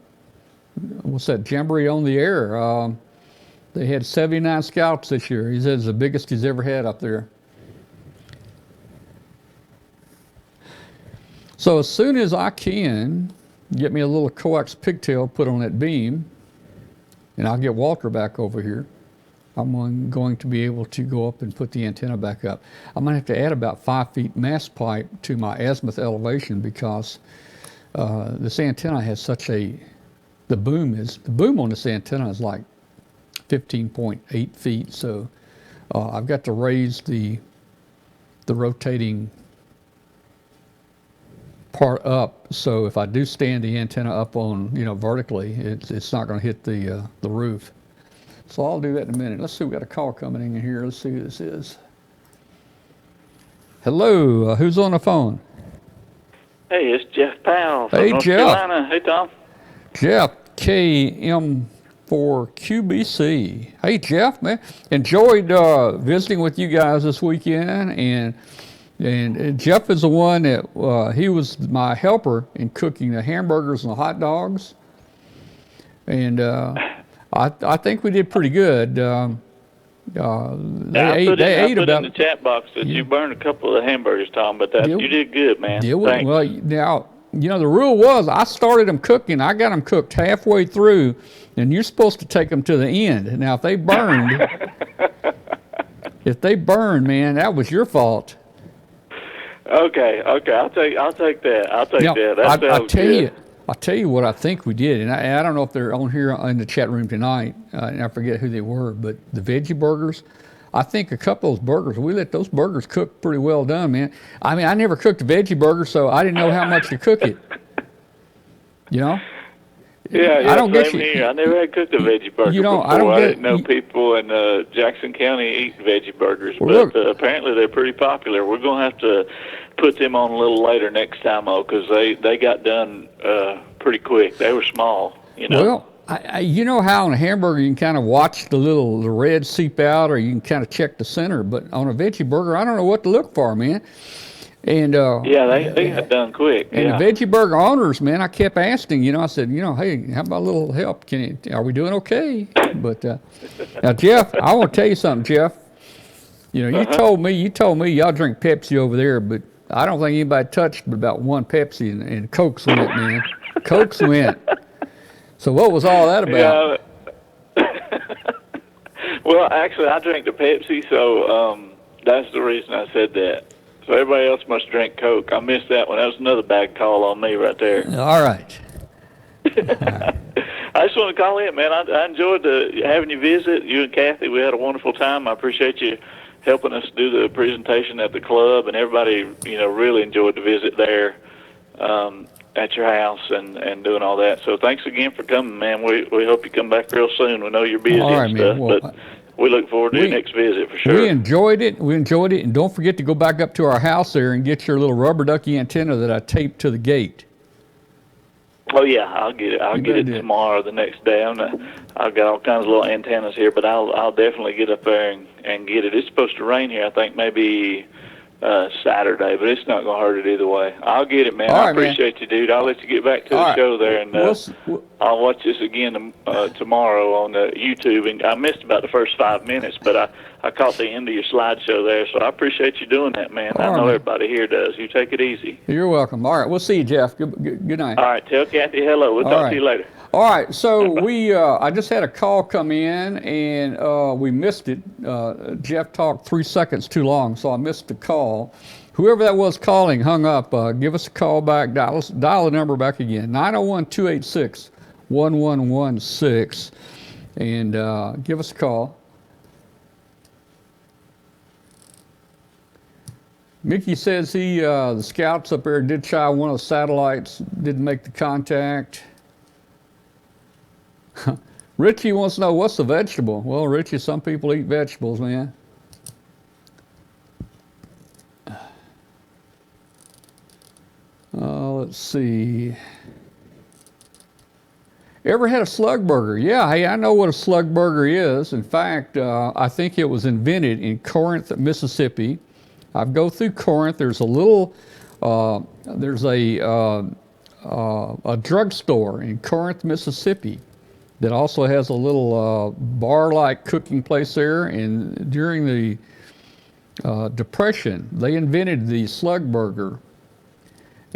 S1: what's that, Jamboree on the Air. They had 79 scalps this year. He says it's the biggest he's ever had up there. So as soon as I can get me a little coax pigtail put on that beam, and I'll get Walter back over here, I'm going to be able to go up and put the antenna back up. I'm going to have to add about 5 feet mast pipe to my azimuth elevation because this antenna has such the boom on this antenna is like 15.8 feet, so I've got to raise the rotating part up, so if I do stand the antenna up on, vertically, it's not going to hit the roof. So I'll do that in a minute. Let's see, we got a call coming in here. Let's see who this is. Hello, who's on the phone?
S3: Hey, it's Jeff Powell from
S1: Hey,
S3: North
S1: Jeff.
S3: Carolina. Hey, Tom.
S1: Jeff, KM4QBC. Hey, Jeff, man. Enjoyed visiting with you guys this weekend, and Jeff is the one that, he was my helper in cooking the hamburgers and the hot dogs. And I think we did pretty good. They ate about.
S3: In the chat box that you burned a couple of hamburgers, Tom, but you did good, man. Thanks.
S1: Well, now, the rule was I started them cooking. I got them cooked halfway through, and you're supposed to take them to the end. Now, if they burned, man, that was your fault.
S3: Okay, I'll take that. I'll take that. That sounds good.
S1: I'll tell you what I think we did, and I don't know if they're on here in the chat room tonight, and I forget who they were, but the veggie burgers, I think a couple of those burgers, we let those burgers cook pretty well done, man. I mean, I never cooked a veggie burger, so I didn't know how much to cook it.
S3: Yeah,
S1: I don't
S3: same
S1: get
S3: here. I never had cooked a veggie burger before. I didn't know people in Jackson County eat veggie burgers, but apparently they're pretty popular. We're going to have to put them on a little later next time, though, because they got done pretty quick. They were small,
S1: Well, you know how on a hamburger you can kind of watch the red seep out, or you can kind of check the center, but on a veggie burger, I don't know what to look for, man. And
S3: they got done quick.
S1: And the veggie burger owners, man, I kept asking, I said, hey, how about a little help? Are we doing okay? But now, Jeff, I want to tell you something, Jeff. You told me y'all drink Pepsi over there, but I don't think anybody touched but about one Pepsi, and Cokes went, man. Cokes went. So what was all that about?
S3: Yeah. Well, actually, I drank the Pepsi, so that's the reason I said that. So everybody else must drink Coke. I missed that one. That was another bad call on me right there.
S1: All right.
S3: I just want to call in, man. I enjoyed having you visit. You and Kathy, we had a wonderful time. I appreciate you helping us do the presentation at the club, and everybody, really enjoyed the visit there at your house and doing all that. So thanks again for coming, man. We hope you come back real soon. We know you're busy and stuff, but we look forward to your next visit for sure.
S1: We enjoyed it, and don't forget to go back up to our house there and get your little rubber ducky antenna that I taped to the gate.
S3: Oh yeah, I'll get it. I'll get it tomorrow, the next day. I've got all kinds of little antennas here, but I'll definitely get up there and get it. It's supposed to rain here, I think maybe Saturday, but it's not going to hurt it either way. I'll get it, man.
S1: All
S3: I
S1: right,
S3: appreciate you, dude. I'll let you get back to the show there, and I'll watch this again tomorrow on YouTube. And I missed about the first 5 minutes, but I caught the end of your slideshow there, so I appreciate you doing that, man. I know everybody here does. You take it easy.
S1: You're welcome. All right, we'll see you, Jeff. Good night.
S3: All right, tell Kathy hello. We'll talk to you later.
S1: All right, so I just had a call come in, and we missed it. Jeff talked 3 seconds too long, so I missed the call. Whoever that was calling hung up. Give us a call back. Dial the number back again, 901-286-1116, and give us a call. Mickey says the scouts up there did try one of the satellites, didn't make the contact. Richie wants to know, what's the vegetable? Well, Richie, some people eat vegetables, man. Let's see. Ever had a slug burger? Yeah, hey, I know what a slug burger is. In fact, I think it was invented in Corinth, Mississippi. I go through Corinth. There's a little, there's a drugstore in Corinth, Mississippi, that also has a little bar-like cooking place there. And during the Depression, they invented the slug burger,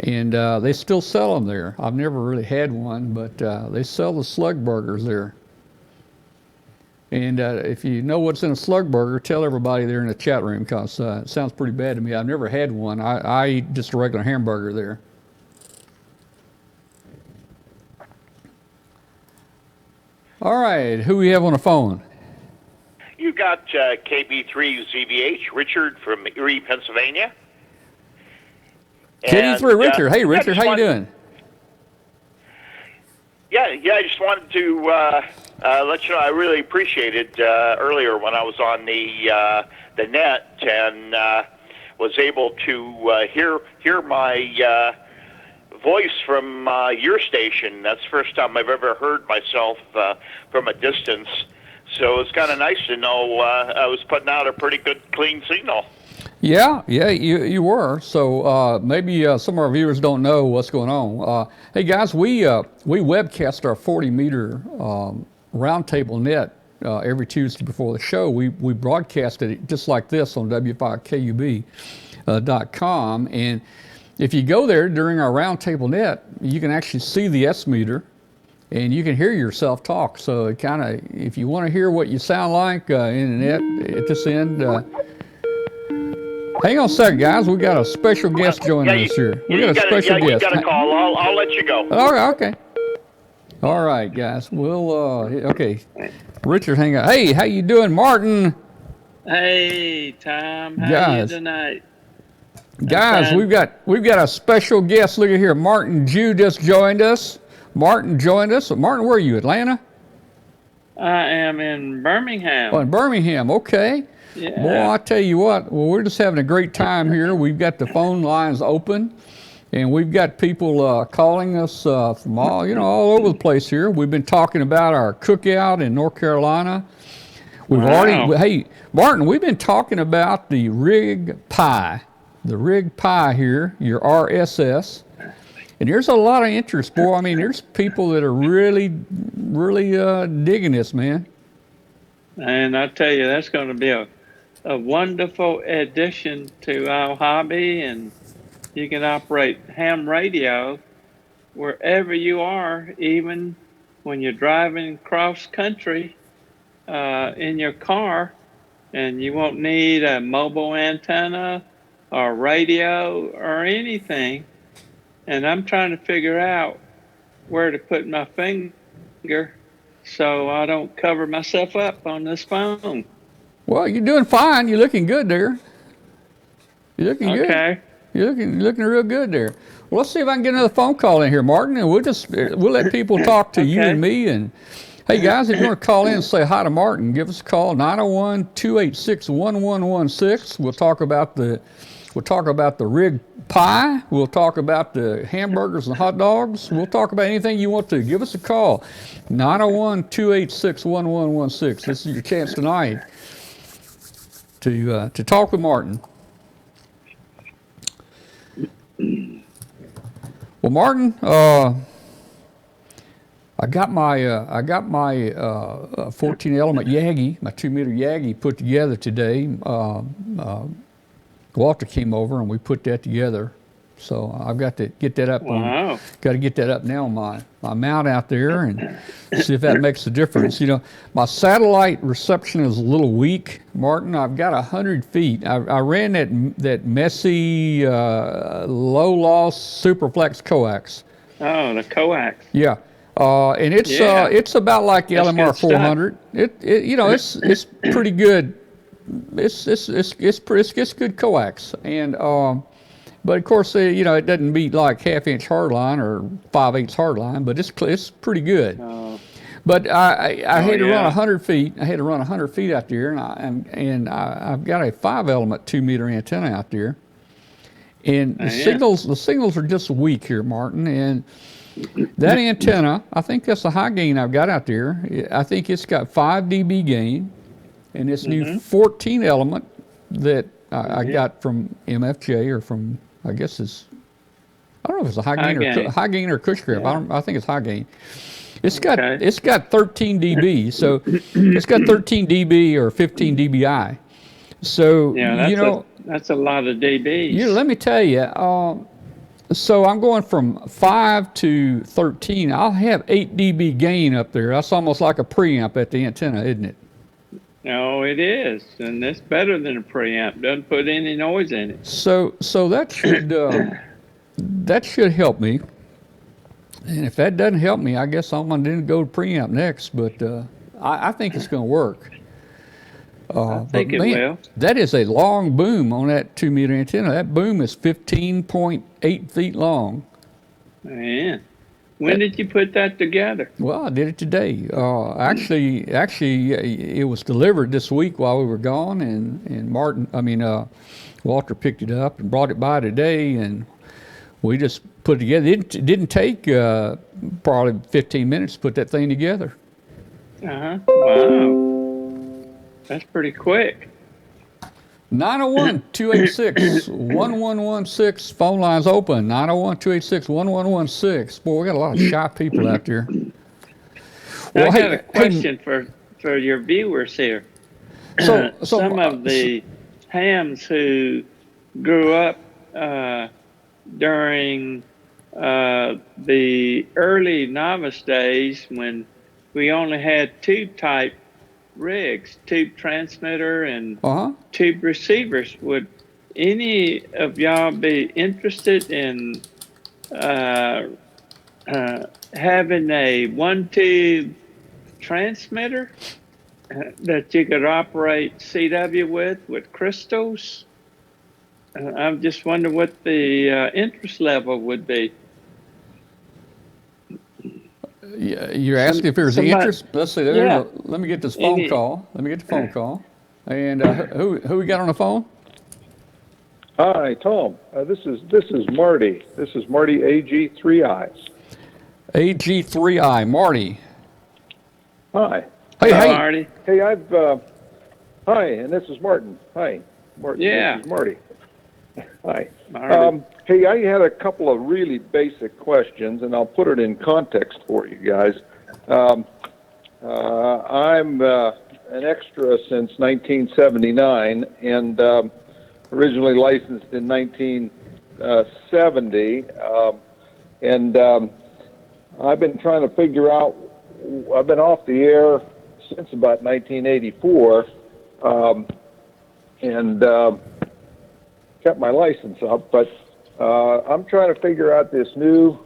S1: and they still sell them there. I've never really had one, but they sell the slug burgers there. And if you know what's in a slug burger, tell everybody there in the chat room, because it sounds pretty bad to me. I've never had one. I eat just a regular hamburger there. All right, who we have on the phone?
S4: You got KB3ZBH, Richard from Erie, Pennsylvania.
S1: KB3 Richard. Hey, Richard, how you doing?
S4: Yeah, I just wanted to let you know I really appreciated earlier when I was on the net and was able to hear my voice from your station. That's the first time I've ever heard myself from a distance. So it's kind of nice to know I was putting out a pretty good, clean signal.
S1: Yeah, you were. So maybe some of our viewers don't know what's going on. Hey guys, we webcast our 40-meter Roundtable net every Tuesday before the show. We broadcasted it just like this on W5KUB.com, and if you go there during our Roundtable net, you can actually see the S meter, and you can hear yourself talk. So it kind of, if you want to hear what you sound like in the net at this end. Hang on a second, guys. We got a special guest joining us here. We got a special guest.
S4: You got a call. I'll let you go.
S1: Okay. All right, guys. We'll okay. Richard, hang on. Hey, how you doing, Martin?
S5: Hey, Tom. How are you tonight?
S1: Guys, we've got a special guest. Look at here. Martin Jew just joined us. Martin joined us. Martin, where are you? Atlanta?
S5: I am in Birmingham.
S1: Oh, in Birmingham. Okay.
S5: Yeah.
S1: Boy, I tell you what, well, we're just having a great time here. We've got the phone lines open, and we've got people calling us from all over the place here. We've been talking about our cookout in North Carolina. Hey, Martin, we've been talking about the Rig Pi here, your RSS. And there's a lot of interest, boy. I mean, there's people that are really digging this, man.
S5: And I tell you, that's going to be a wonderful addition to our hobby, and you can operate ham radio wherever you are, even when you're driving cross country in your car, and you won't need a mobile antenna or radio or anything. And I'm trying to figure out where to put my finger so I don't cover myself up on this phone.
S1: Well, you're doing fine. You're looking good there. You're looking good.
S5: Okay.
S1: You're looking real good there. Well, let's see if I can get another phone call in here, Martin, and we'll let people talk to you and me. And hey, guys, if you want to call in and say hi to Martin, give us a call, 901-286-1116. We'll talk about the Rig Pi. We'll talk about the hamburgers and hot dogs. We'll talk about anything you want to. Give us a call, 901-286-1116. This is your chance tonight to talk with Martin. Well, Martin, I got my 14 element Yagi, my 2 meter Yagi put together today. Walter came over and we put that together. So I've got to get that up.
S5: Wow.
S1: Got to get that up now on my mount out there and see if that makes a difference. You know, my satellite reception is a little weak, Martin. I've got 100 feet. I ran that messy low loss Superflex coax.
S5: Oh, the coax.
S1: Yeah. And it's about like the
S5: That's
S1: LMR
S5: good stuff.
S1: 400. It's pretty good. It's good coax, and but of course it doesn't beat like 1/2 inch hardline or 5/8 hardline, but it's pretty good. But I had to run 100 feet. I had to run 100 feet out there, and I've got a 5 element 2 meter antenna out there, and the signals are just weak here, Martin, and. That antenna, I think that's the high gain I've got out there. I think it's got 5 dB gain, and this new 14 element that I got from MFJ or from, I guess I don't know if it's a high gain or Cush grip.
S5: Yeah.
S1: I think it's high gain. It's got 13 dB, so it's got 13 dB or 15 dBi. So
S5: that's a lot of dBs.
S1: Let me tell you. So I'm going from 5 to 13. I'll have 8 dB gain up there. That's almost like a preamp at the antenna, isn't it?
S5: No, it is, and it's better than a preamp. Doesn't put any noise in it.
S1: So that should help me. And if that doesn't help me, I guess I'm going to go to preamp next. But I think it's going to work.
S5: I think it will.
S1: That is a long boom on that 2 meter antenna. That boom is 15.8 feet long.
S5: Man, when did you put that together?
S1: Well, I did it today. Actually, it was delivered this week while we were gone, and Walter picked it up and brought it by today, and we just put it together. It didn't take probably 15 minutes to put that thing together.
S5: Wow. That's pretty quick.
S1: 901-286-1116. Phone lines open. 901-286-1116. Boy, we got a lot of shy people out there.
S5: Well, I got a question for your viewers here.
S1: So
S5: some of the hams who grew up during the early novice days when we only had tube type rigs, tube transmitter and tube receivers. Would any of y'all be interested in having a one tube transmitter that you could operate CW with crystals? I'm just wondering what the interest level would be.
S1: You're asking if there's interest? Let's see. Let me get this phone call. Let me get the phone call. And who we got on the phone?
S6: Hi, Tom. This is Marty. This is Marty AG3I.
S1: AG3I, Marty.
S6: Hi.
S1: Hey,
S5: Marty.
S6: Hey, hi, and this is Martin. Hi, Martin.
S5: Yeah.
S6: This is Marty. Hi.
S5: Marty.
S6: Hey, I had a couple of really basic questions, and I'll put it in context for you guys. I'm an extra since 1979, and originally licensed in 1970, and I've been trying to figure out. I've been off the air since about 1984, and kept my license up, but I'm trying to figure out this new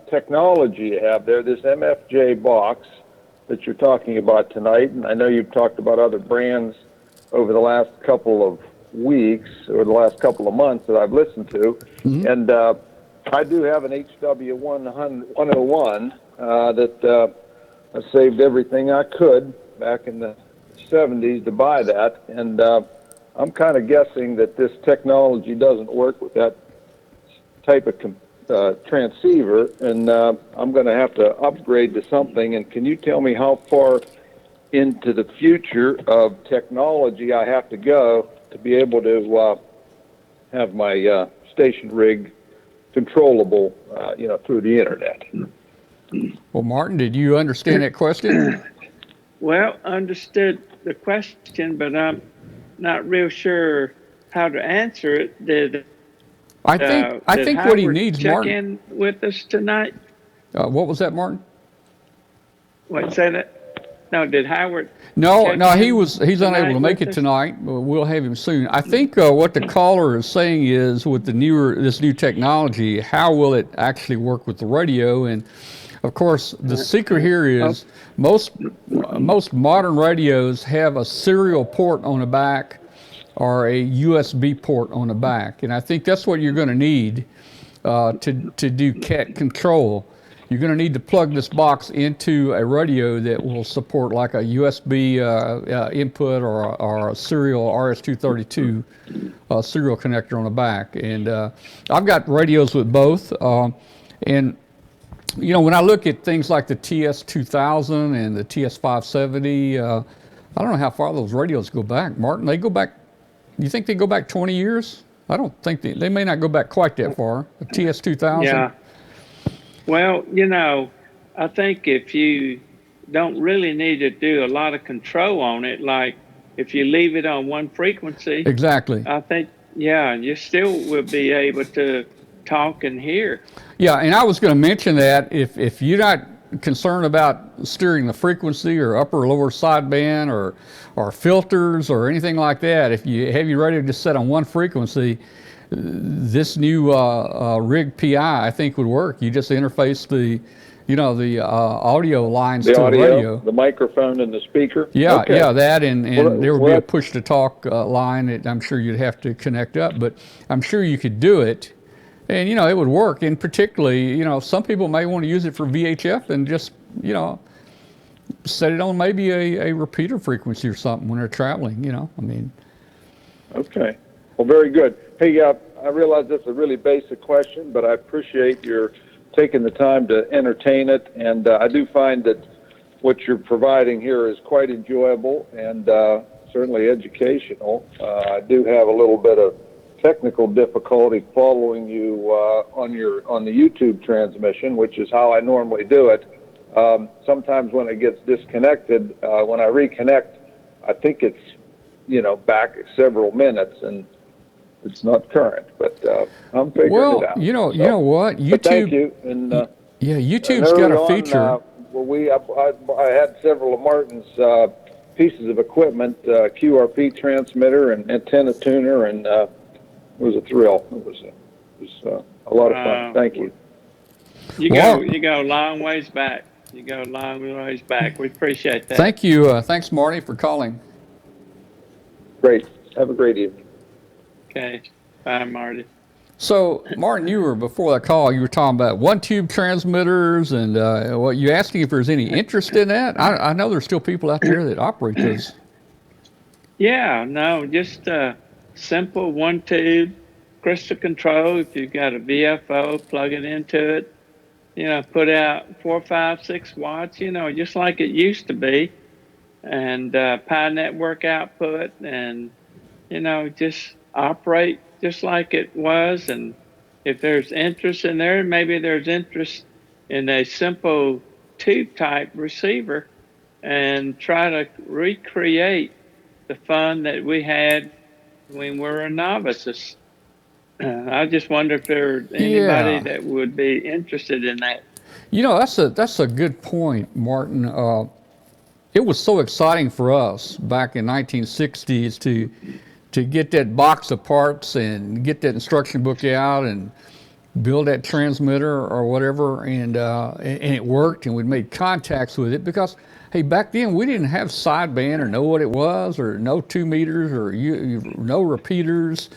S6: technology you have there, this MFJ box that you're talking about tonight, and I know you've talked about other brands over the last couple of weeks or the last couple of months that I've listened to, and I do have an HW101 that I saved everything I could back in the 70s to buy that, and I'm kind of guessing that this technology doesn't work with that type of transceiver, and I'm going to have to upgrade to something. And can you tell me how far into the future of technology I have to go to be able to have my station rig controllable, through the internet.
S1: Well, Martin, did you understand that question?
S5: Well, understood the question, but I'm not real sure how to answer it. Did
S1: I think what he
S5: Howard
S1: needs,
S5: check
S1: Martin.
S5: in with us tonight?
S1: What was that, Martin?
S5: What, say that? No, did Howard?
S1: No,
S5: check
S1: he's
S5: in
S1: unable to make
S5: with
S1: it
S5: us?
S1: tonight. But we'll have him soon. I think what the caller is saying is, with this new technology, how will it actually work with the radio? And of course, the secret here is most modern radios have a serial port on the back or a USB port on the back, and I think that's what you're going to need to do cat control. You're going to need to plug this box into a radio that will support like a USB input or a serial RS-232 serial connector on the back. And I've got radios with both. And when I look at things like the TS-2000 and the TS-570, I don't know how far those radios go back. Martin, they go back, you think they go back 20 years? I don't think they may not go back quite that far. The TS-2000?
S5: Yeah. Well, I think if you don't really need to do a lot of control on it, like if you leave it on one frequency.
S1: Exactly.
S5: I think, you still will be able to talk and hear.
S1: Yeah, and I was going to mention that if you're not concerned about steering the frequency or upper or lower sideband or filters or anything like that, if you have your radio just set on one frequency, this new rig PI I think would work. You just interface the audio lines to the radio.
S6: The microphone and the speaker?
S1: Yeah,
S6: okay.
S1: Yeah, that and there would be a push-to-talk line that I'm sure you'd have to connect up, but I'm sure you could do it. And, it would work. And particularly, some people may want to use it for VHF and just, set it on maybe a repeater frequency or something when they're traveling,
S6: Okay. Well, very good. Hey, I realize this is a really basic question, but I appreciate your taking the time to entertain it. And I do find that what you're providing here is quite enjoyable and certainly educational. I do have a little bit of technical difficulty following you on the YouTube transmission, which is how I normally do it. Sometimes when it gets disconnected, when I reconnect, I think it's back several minutes and it's not current, but I'm figuring it out.
S1: You know what? YouTube.
S6: Thank you. And
S1: YouTube's got a feature.
S6: I had several of Martin's pieces of equipment, QRP transmitter and antenna tuner, and it was a thrill. It was a lot of fun. Thank you.
S5: You go a long ways back. You go a long ways back. We appreciate that.
S1: Thank you. Thanks, Marty, for calling.
S6: Great. Have a great evening.
S5: Okay. Bye, Marty.
S1: So, Martin, before that call, you were talking about one-tube transmitters, and you asking if there's any interest in that? I know there's still people out there that operate those.
S5: Yeah, no, just simple one-tube crystal control. If you've got a VFO, plug it into it. Put out 4, 5, 6 watts. Just like it used to be, and Pi network output, and just operate just like it was. And if there's interest in there, maybe there's interest in a simple tube type receiver, and try to recreate the fun that we had when we were novices. I just wonder if there's anybody that would be interested in that.
S1: That's a good point, Martin. It was so exciting for us back in 1960s to get that box of parts and get that instruction book out and build that transmitter or whatever, and it worked, and we made contacts with it because, hey, back then we didn't have sideband or know what it was, or no 2 meters, or no repeaters.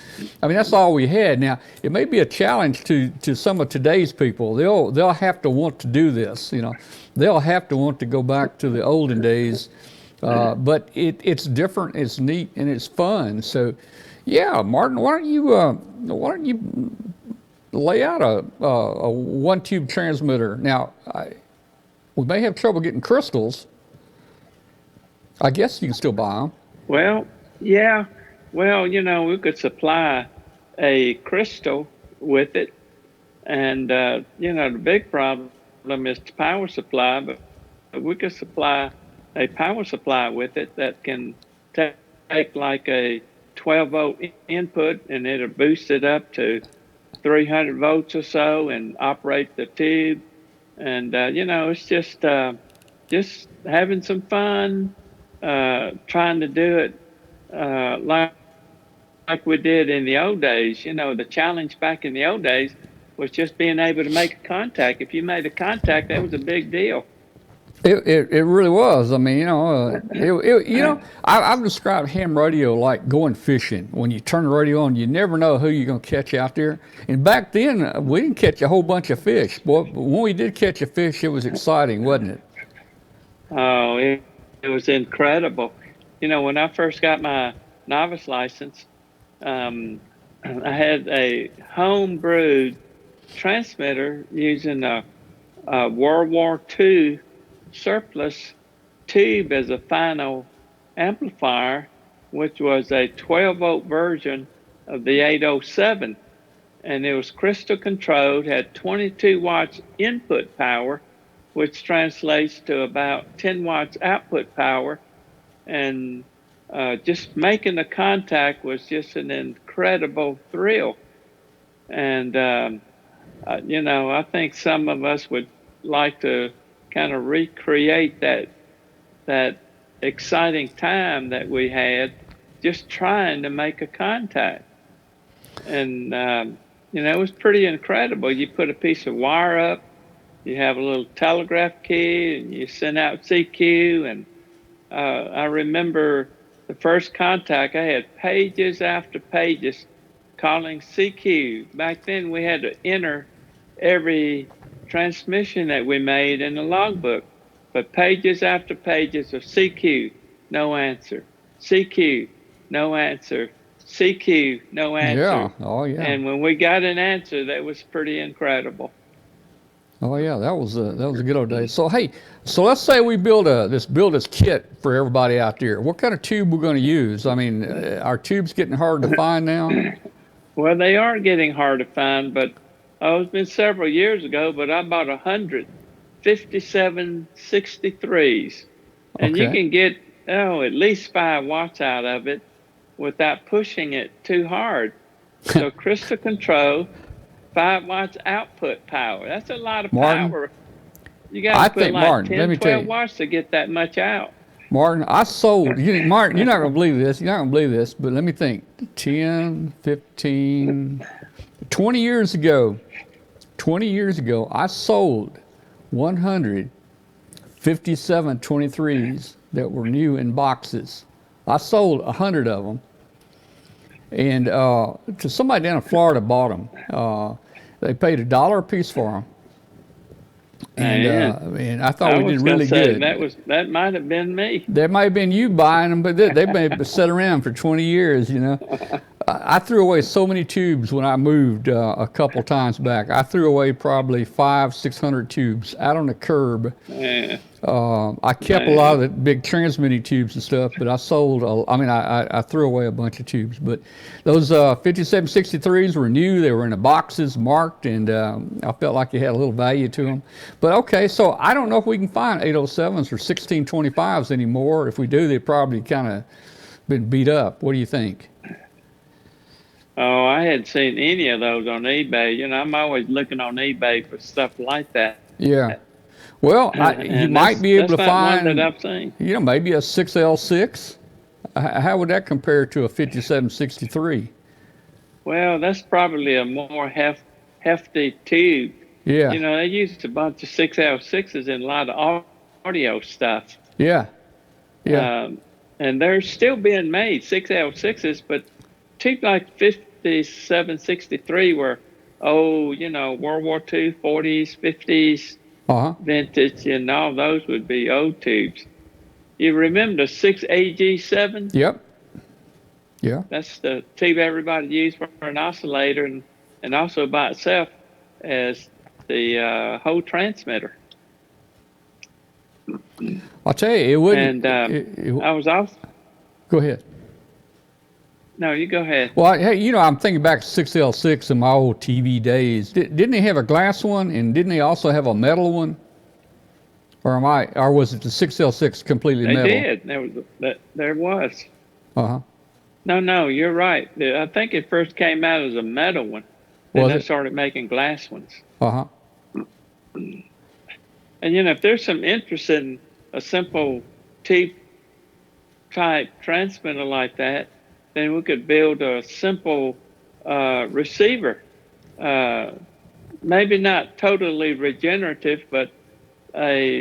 S1: I mean, that's all we had. Now, it may be a challenge to some of today's people. They'll have to want to do this. They'll have to want to go back to the olden days. But it's different, it's neat, and it's fun. So, yeah, Martin, why don't you lay out a one-tube transmitter? Now, we may have trouble getting crystals. I guess you can still buy them.
S5: Well, yeah. Well, we could supply a crystal with it, And, the big problem is the power supply, but we could supply a power supply with it that can take like a 12-volt input, and it'll boost it up to 300 volts or so and operate the tube. And, it's just having some fun, trying to do it like we did in the old days. The challenge back in the old days was just being able to make a contact. If you made a contact, that was a big deal.
S1: It really was. I mean, I've described ham radio like going fishing. When you turn the radio on, you never know who you're going to catch out there. And back then, we didn't catch a whole bunch of fish. Boy, but when we did catch a fish, it was exciting, wasn't it?
S5: Oh, it was incredible. When I first got my novice license, I had a home-brewed transmitter using a World War II surplus tube as a final amplifier, which was a 12-volt version of the 807. And it was crystal controlled, had 22 watts input power, which translates to about 10 watts output power. And just making the contact was just an incredible thrill. And, I think some of us would like to kind of recreate that exciting time that we had just trying to make a contact. And, it was pretty incredible. You put a piece of wire up, you have a little telegraph key, and you send out CQ. And I remember the first contact, I had pages after pages calling CQ. Back then, we had to enter every transmission that we made in the logbook, but pages after pages of CQ, no answer. CQ, no answer. CQ, no answer.
S1: Yeah. Oh, yeah.
S5: And when we got an answer, that was pretty incredible.
S1: Oh yeah, that was a good old day. So hey, let's say we build this kit for everybody out there. What kind of tube we're going to use? I mean, are tubes getting hard to find now?
S5: Well, they are getting hard to find, but it's been several years ago. But I bought 100 5763s, and you can get at least 5 watts out of it without pushing it too hard. So crystal control. 5 watts output power. That's a lot of power. You got to put like 10, 12 watts to get that much out.
S1: Martin, I sold, Martin, you're not going to believe this. You're not going to believe this, but let me think. 10, 15, 20 years ago, I sold 100 5723s that were new in boxes. I sold 100 of them. And to somebody down in Florida bought them. They paid $1 a piece for them. And I thought we did really good.
S5: That might have been me.
S1: That might have been you buying them, but they may have sat around for 20 years, I threw away so many tubes when I moved a couple times back. I threw away probably 500-600 tubes out on the curb. Yeah. I kept a lot of the big transmitting tubes and stuff, but I sold. I threw away a bunch of tubes. But those 5763s were new. They were in the boxes marked, and I felt like they had a little value to them. But okay, so I don't know if we can find 807s or 1625s anymore. If we do, they've probably kind of been beat up. What do you think?
S5: Oh, I hadn't seen any of those on eBay. I'm always looking on eBay for stuff like that.
S1: Yeah. Well, you might be able to find,
S5: one that I've seen.
S1: Maybe a 6L6. How would that compare to a 5763?
S5: Well, that's probably a more hefty tube.
S1: Yeah.
S5: They used a bunch of 6L6s in a lot of audio stuff.
S1: Yeah. Yeah.
S5: And they're still being made, 6L6s, but tubes like 5763 were, World War II, 40s, 50s. Vintage, and all those would be old tubes. You remember the 6AG7?
S1: Yep. Yeah.
S5: That's the tube everybody used for an oscillator, and also by itself as the whole transmitter.
S1: I'll tell you, it wouldn't.
S5: And I was off.
S1: Go ahead.
S5: No, you go ahead.
S1: Well, hey, you know, I'm thinking back to 6L6 in my old TV days. Didn't they have a glass one, and didn't they also have a metal one? Or was it the 6L6 completely
S5: They
S1: metal?
S5: did. There was.
S1: Uh-huh.
S5: No, you're right. I think it first came out as a metal one. Then
S1: Was
S5: they
S1: it?
S5: started making glass ones.
S1: Uh-huh.
S5: And, you know, if there's some interest in a simple T-type transmitter like that, then we could build a simple receiver. Maybe not totally regenerative, but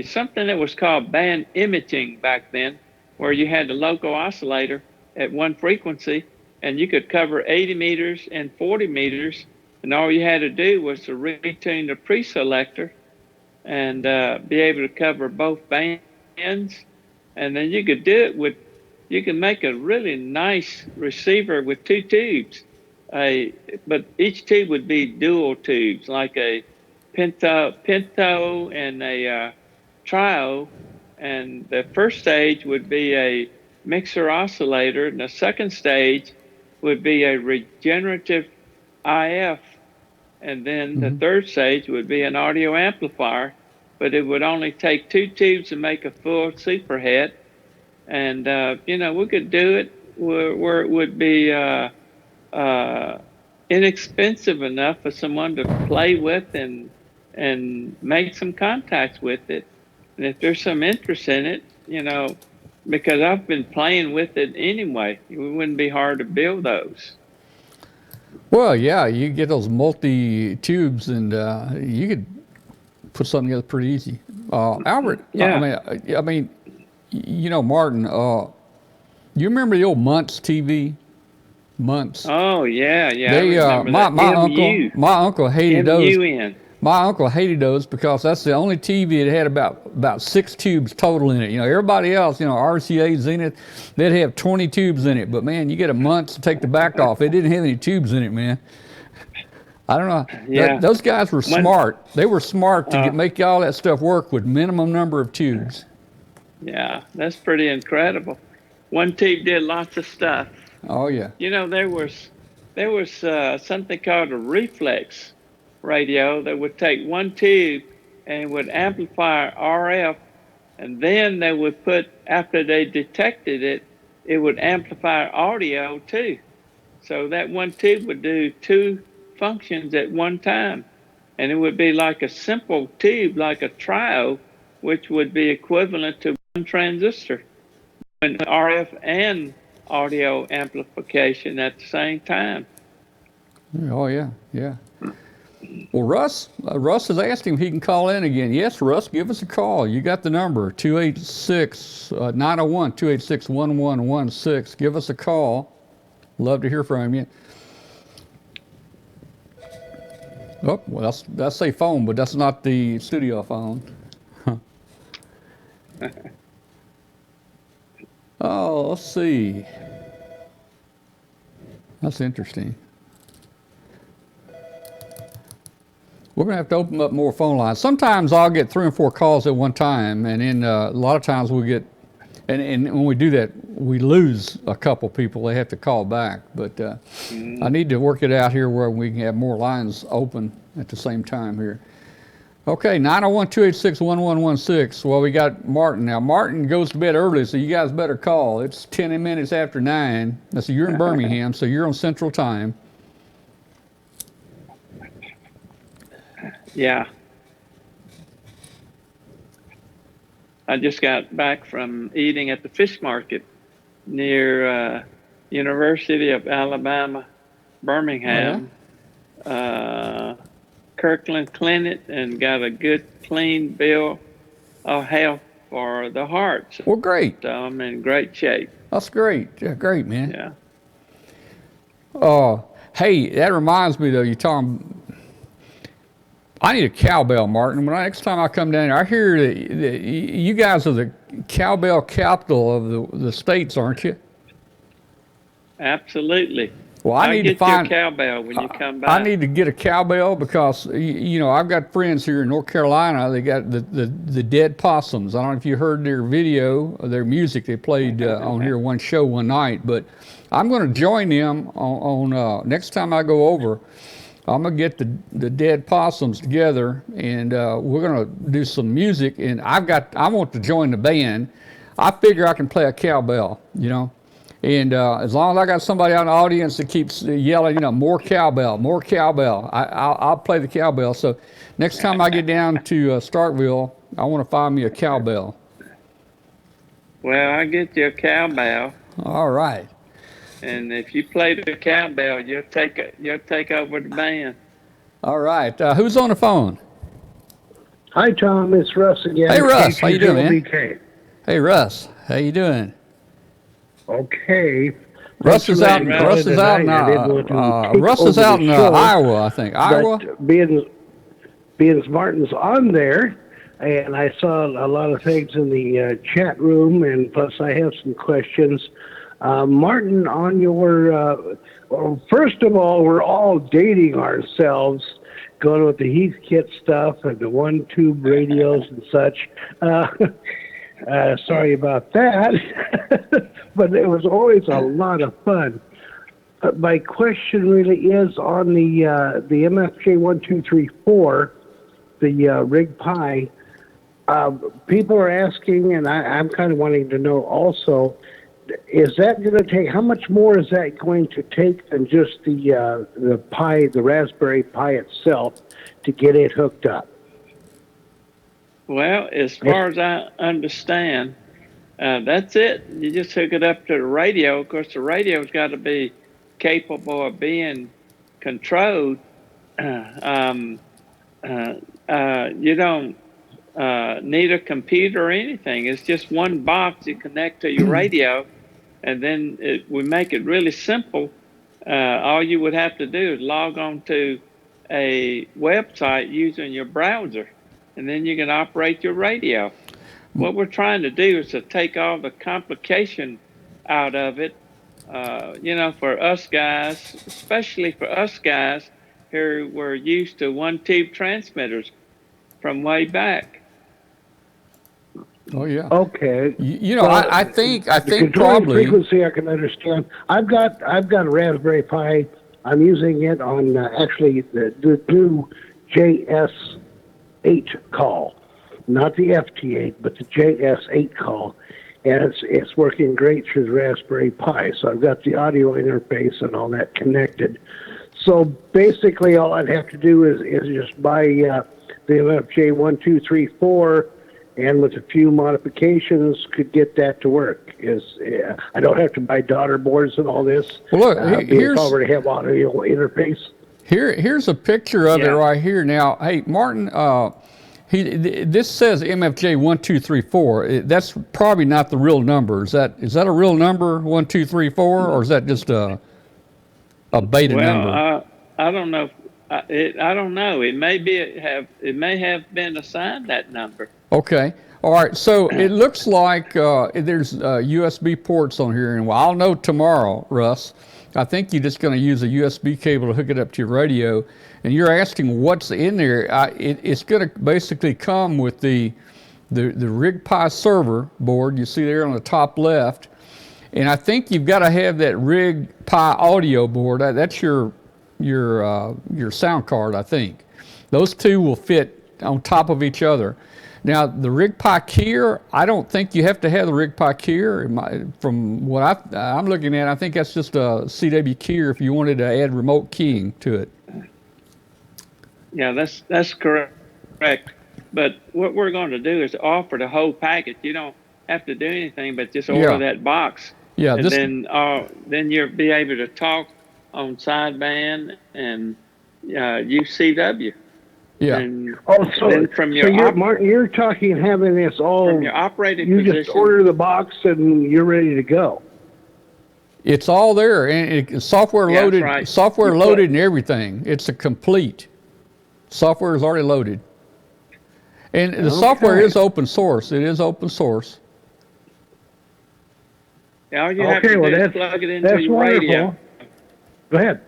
S5: something that was called band imaging back then, where you had the local oscillator at one frequency, and you could cover 80 meters and 40 meters, and all you had to do was to retune the pre-selector and be able to cover both bands, and then you could do it you can make a really nice receiver with two tubes, but each tube would be dual tubes, like a Pinto and a trio, and the first stage would be a mixer oscillator, and the second stage would be a regenerative IF, and then the third stage would be an audio amplifier, but it would only take two tubes to make a full superhead. And you know, we could do it where it would be inexpensive enough for someone to play with and make some contacts with it. And if there's some interest in it, you know, because I've been playing with it anyway, it wouldn't be hard to build those.
S1: Well, yeah, you get those multi-tubes, and you could put something together pretty easy. Albert,
S5: Yeah.
S1: I mean, you know, Martin, you remember the old Muntz TV? Muntz.
S5: Oh yeah.
S1: They,
S5: I remember that.
S1: my uncle hated those.
S5: MUN.
S1: My uncle hated those because that's the only TV that had about 6 tubes total in it. You know, everybody else, you know, RCA, Zenith, they'd have 20 tubes in it. But man, you get a Muntz to take the back off. It didn't have any tubes in it, man. I don't know.
S5: Yeah.
S1: Those guys were smart. They were smart to make all that stuff work with minimum number of tubes.
S5: Yeah, that's pretty incredible. One tube did lots of stuff.
S1: Oh yeah.
S5: You know, there was something called a Reflex Radio that would take one tube and would amplify RF, and then they would put, after they detected it, it would amplify audio too. So that one tube would do 2 functions at one time, and it would be like a simple tube, like a trio, which would be equivalent to one transistor, and RF and audio amplification at the same time.
S1: Oh yeah, yeah. Well, Russ has asked him if he can call in again. Yes, Russ, give us a call. You got the number, 901-286-1116. Give us a call. Love to hear from you. Oh, well, that's a phone, but that's not the studio phone. Oh, let's see. That's interesting. We're going to have to open up more phone lines. Sometimes I'll get 3 or 4 calls at one time, and then a lot of times we'll get, and when we do that, we lose a couple people. They have to call back. But I need to work it out here where we can have more lines open at the same time here. Okay, 901-286-1116. Well, we got Martin now. Martin goes to bed early, so you guys better call. It's 10 minutes after 9. So you're in Birmingham, so you're on Central Time.
S5: Yeah. I just got back from eating at the fish market near University of Alabama, Birmingham. Kirkland Clinic, and got a good clean bill of health for the heart.
S1: Well, great.
S5: So I'm in great shape.
S1: That's great. Yeah, great, man.
S5: Yeah.
S1: Hey, that reminds me though, I need a cowbell, Martin. Next time I come down here, I hear that you guys are the cowbell capital of the states, aren't you?
S5: Absolutely.
S1: Well, I
S5: I'll
S1: need to
S5: get
S1: find
S5: you a cowbell when you come back.
S1: I need to get a cowbell because I've got friends here in North Carolina. They got the Dead Possums. I don't know if you heard their video, or their music they played on here one show one night. But I'm going to join them on next time I go over. I'm gonna get the Dead Possums together, and we're gonna do some music. And I want to join the band. I figure I can play a cowbell, And as long as I got somebody out in the audience that keeps yelling, more cowbell, more cowbell, I'll play the cowbell. So next time I get down to Starkville, I want to find me a cowbell.
S5: Well, I'll get you a cowbell.
S1: All right.
S5: And if you play the cowbell, you'll take over the band.
S1: All right. Who's on the phone?
S2: Hi, Tom. It's Russ again.
S1: Hey, Russ. How you doing, man?
S2: BK.
S1: Hey, Russ. How you doing?
S2: Okay.
S1: Russ is out in Iowa, I think. Iowa?
S2: But being Martin's on there, and I saw a lot of things in the chat room, and plus I have some questions. Martin, on your, first of all, we're all dating ourselves, going with the Heathkit stuff and the one-tube radios and such. Sorry about that, but it was always a lot of fun. But my question really is on the MFJ 1234, the Rig Pi. People are asking, and I'm kind of wanting to know also, is that going to take? How much more is that going to take than just the Pi, the Raspberry Pi itself, to get it hooked up?
S5: Well, as far as I understand, that's it. You just hook it up to the radio. Of course, the radio's got to be capable of being controlled. You don't need a computer or anything. It's just one box you connect to your radio, and then we make it really simple. All you would have to do is log on to a website using your browser, and then you can operate your radio. What we're trying to do is to take all the complication out of it. For us guys, especially for us guys who were used to one-tube transmitters from way back.
S1: Oh yeah.
S2: Okay.
S1: I think probably
S2: frequency I can understand. I've got a Raspberry Pi. I'm using it on actually the new JS8 call, not the FT8, but the JS8 call, and it's working great through the Raspberry Pi. So I've got the audio interface and all that connected. So basically, all I'd have to do is just buy the MFJ 1234, and with a few modifications, could get that to work. I don't have to buy daughter boards and all this.
S1: Well, look, here's
S2: already have audio interface.
S1: Here's a picture of it right here. Now, hey, Martin, this says MFJ 1234. That's probably not the real number. Is that a real number, 1234, or is that just a beta number?
S5: I don't know. I don't know. It may have been assigned that number.
S1: Okay. All right. So it looks like there's USB ports on here, and I'll know tomorrow, Russ. I think you're just going to use a USB cable to hook it up to your radio, and you're asking what's in there. It's going to basically come with the Rig Pi server board you see there on the top left, and I think you've got to have that Rig Pi audio board. That's your sound card, I think. Those two will fit on top of each other. Now, the Rig Pi keyer, I don't think you have to have the Rig Pi keyer. From what I'm looking at, I think that's just a CW keyer if you wanted to add remote keying to it.
S5: Yeah, that's correct. But what we're going to do is offer the whole package. You don't have to do anything but just order that box.
S1: Yeah,
S5: and then you'll be able to talk on sideband and use CW.
S1: Yeah.
S5: And
S2: also,
S5: from your
S2: Martin, you're talking having this all
S5: from your operating
S2: you
S5: position.
S2: Just order the box and you're ready to go.
S1: It's all there, and software loaded.
S5: Right.
S1: Software loaded and everything. It's a complete. Software is already loaded, and the software is open source. It is open source.
S5: All you have to do is plug it into your radio.
S2: Go ahead.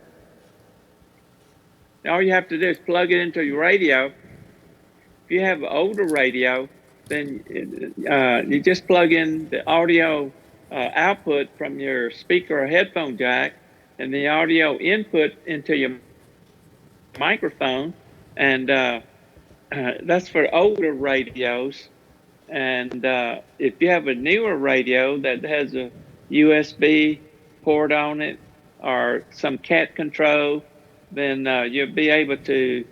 S5: All you have to do is plug it into your radio. If you have an older radio, then you just plug in the audio output from your speaker or headphone jack and the audio input into your microphone. And that's for older radios. And if you have a newer radio that has a USB port on it or some cat control, then you'll be able to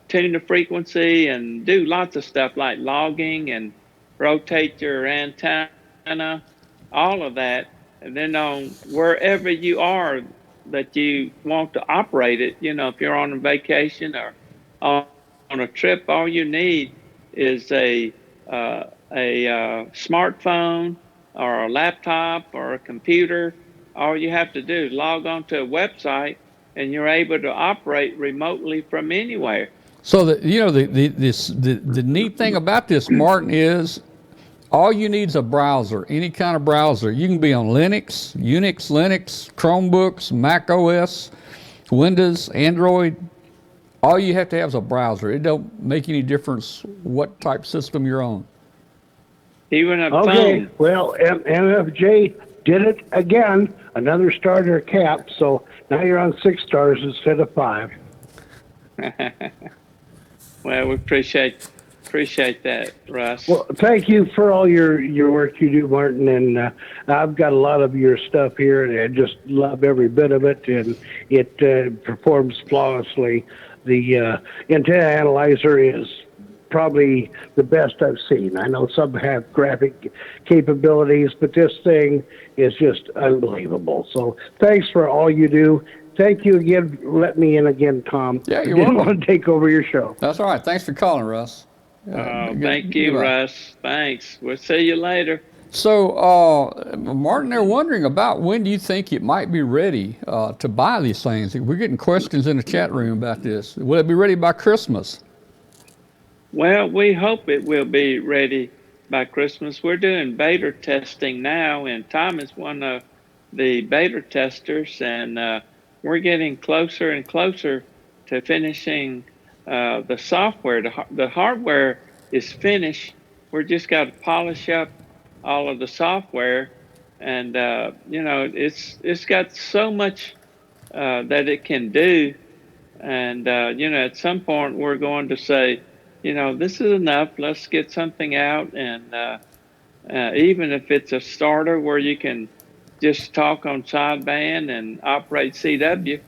S5: tune the frequency and do lots of stuff like logging and rotate your antenna, all of that. And then on wherever you are that you want to operate it, if you're on a vacation or on a trip, all you need is a smartphone or a laptop or a computer. All you have to do is log on to a website and you're able to operate remotely from anywhere.
S1: So the neat thing about this, Martin, is all you need is a browser, any kind of browser. You can be on Linux, Unix, Linux, Chromebooks, Mac OS, Windows, Android. All you have to have is a browser. It don't make any difference what type system you're on.
S5: Even a
S2: Okay,
S5: phone.
S2: well, MFJ did it again. Another starter cap, so now you're on 6 stars instead of 5.
S5: Well, we appreciate that, Russ.
S2: Well, thank you for all your work you do, Martin, and I've got a lot of your stuff here, and I just love every bit of it, and it performs flawlessly. The antenna analyzer is probably the best I've seen. I know some have graphic capabilities, but this thing is just unbelievable. So thanks for all you do. Thank you again. Let me in again, Tom.
S1: Yeah, you're
S2: I didn't
S1: welcome.
S2: want to take over your show.
S1: That's all right. Thanks for calling, Russ.
S5: Thank you,
S1: goodbye.
S5: Russ. Thanks. We'll see you later.
S1: So, Martin, they're wondering about when do you think it might be ready to buy these things? We're getting questions in the chat room about this. Will it be ready by Christmas?
S5: Well, we hope it will be ready by Christmas. We're doing beta testing now, and Tom is one of the beta testers, and we're getting closer and closer to finishing the software. The hardware is finished. We're just got to polish up all of the software, and it's got so much that it can do, and at some point we're going to say, this is enough. Let's get something out, and even if it's a starter where you can just talk on sideband and operate CW,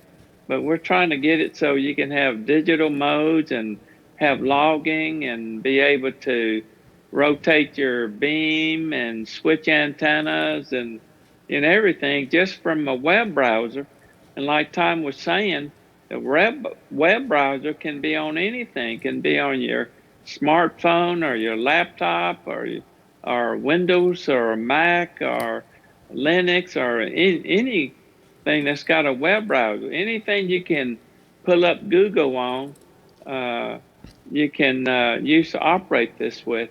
S5: but we're trying to get it so you can have digital modes and have logging and be able to rotate your beam and switch antennas and everything just from a web browser. And like Tom was saying, the web browser can be on anything, can be on your smartphone or your laptop or Windows or Mac or Linux or anything that's got a web browser. Anything you can pull up Google on, you can use to operate this with.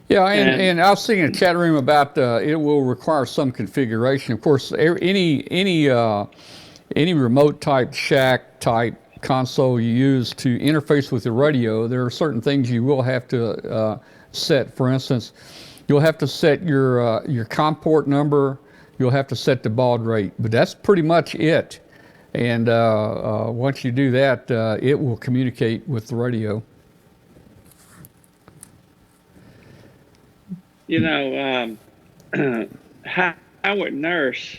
S1: Yeah, and I was seeing in the chat room about it will require some configuration. Of course, any remote type shack type console you use to interface with the radio, there are certain things you will have to set. For instance, you'll have to set your COM port number. You'll have to set the baud rate, but that's pretty much it. And once you do that, it will communicate with the radio.
S5: Howard Nurse,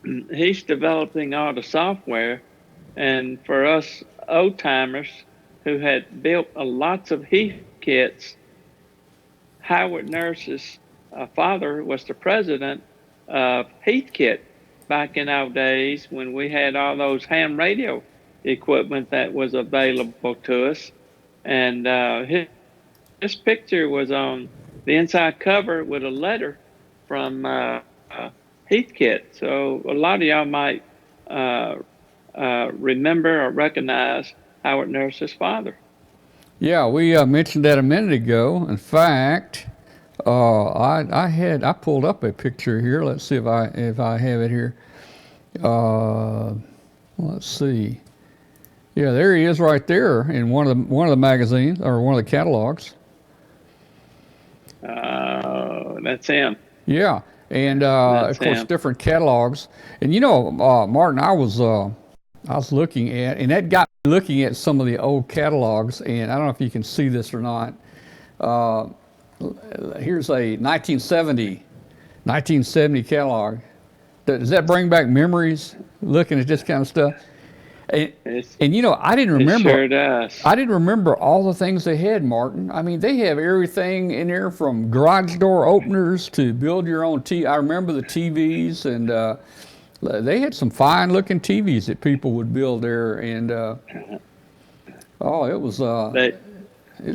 S5: he's developing all the software, and for us old timers who had built lots of Heathkits, Howard Nurse's father was the president of Heathkit back in our days when we had all those ham radio equipment that was available to us. And his picture was on the inside cover with a letter from Heathkit. So a lot of y'all might remember or recognize Howard Nurse's father.
S1: Yeah, we mentioned that a minute ago. In fact, I pulled up a picture here. Let's see if I have it here. Let's see. Yeah, there he is right there in one of the magazines or one of the catalogs.
S5: That's him.
S1: Yeah, and of course different catalogs. And Martin, I was looking at, and that got me looking at some of the old catalogs. And I don't know if you can see this or not. Here's a 1970 catalog. Does that bring back memories? Looking at this kind of stuff. And I didn't remember.
S5: It sure does.
S1: I didn't remember all the things they had, Martin. I mean, they have everything in there from garage door openers to build your own TV. I remember the TVs, and they had some fine-looking TVs that people would build there. And it was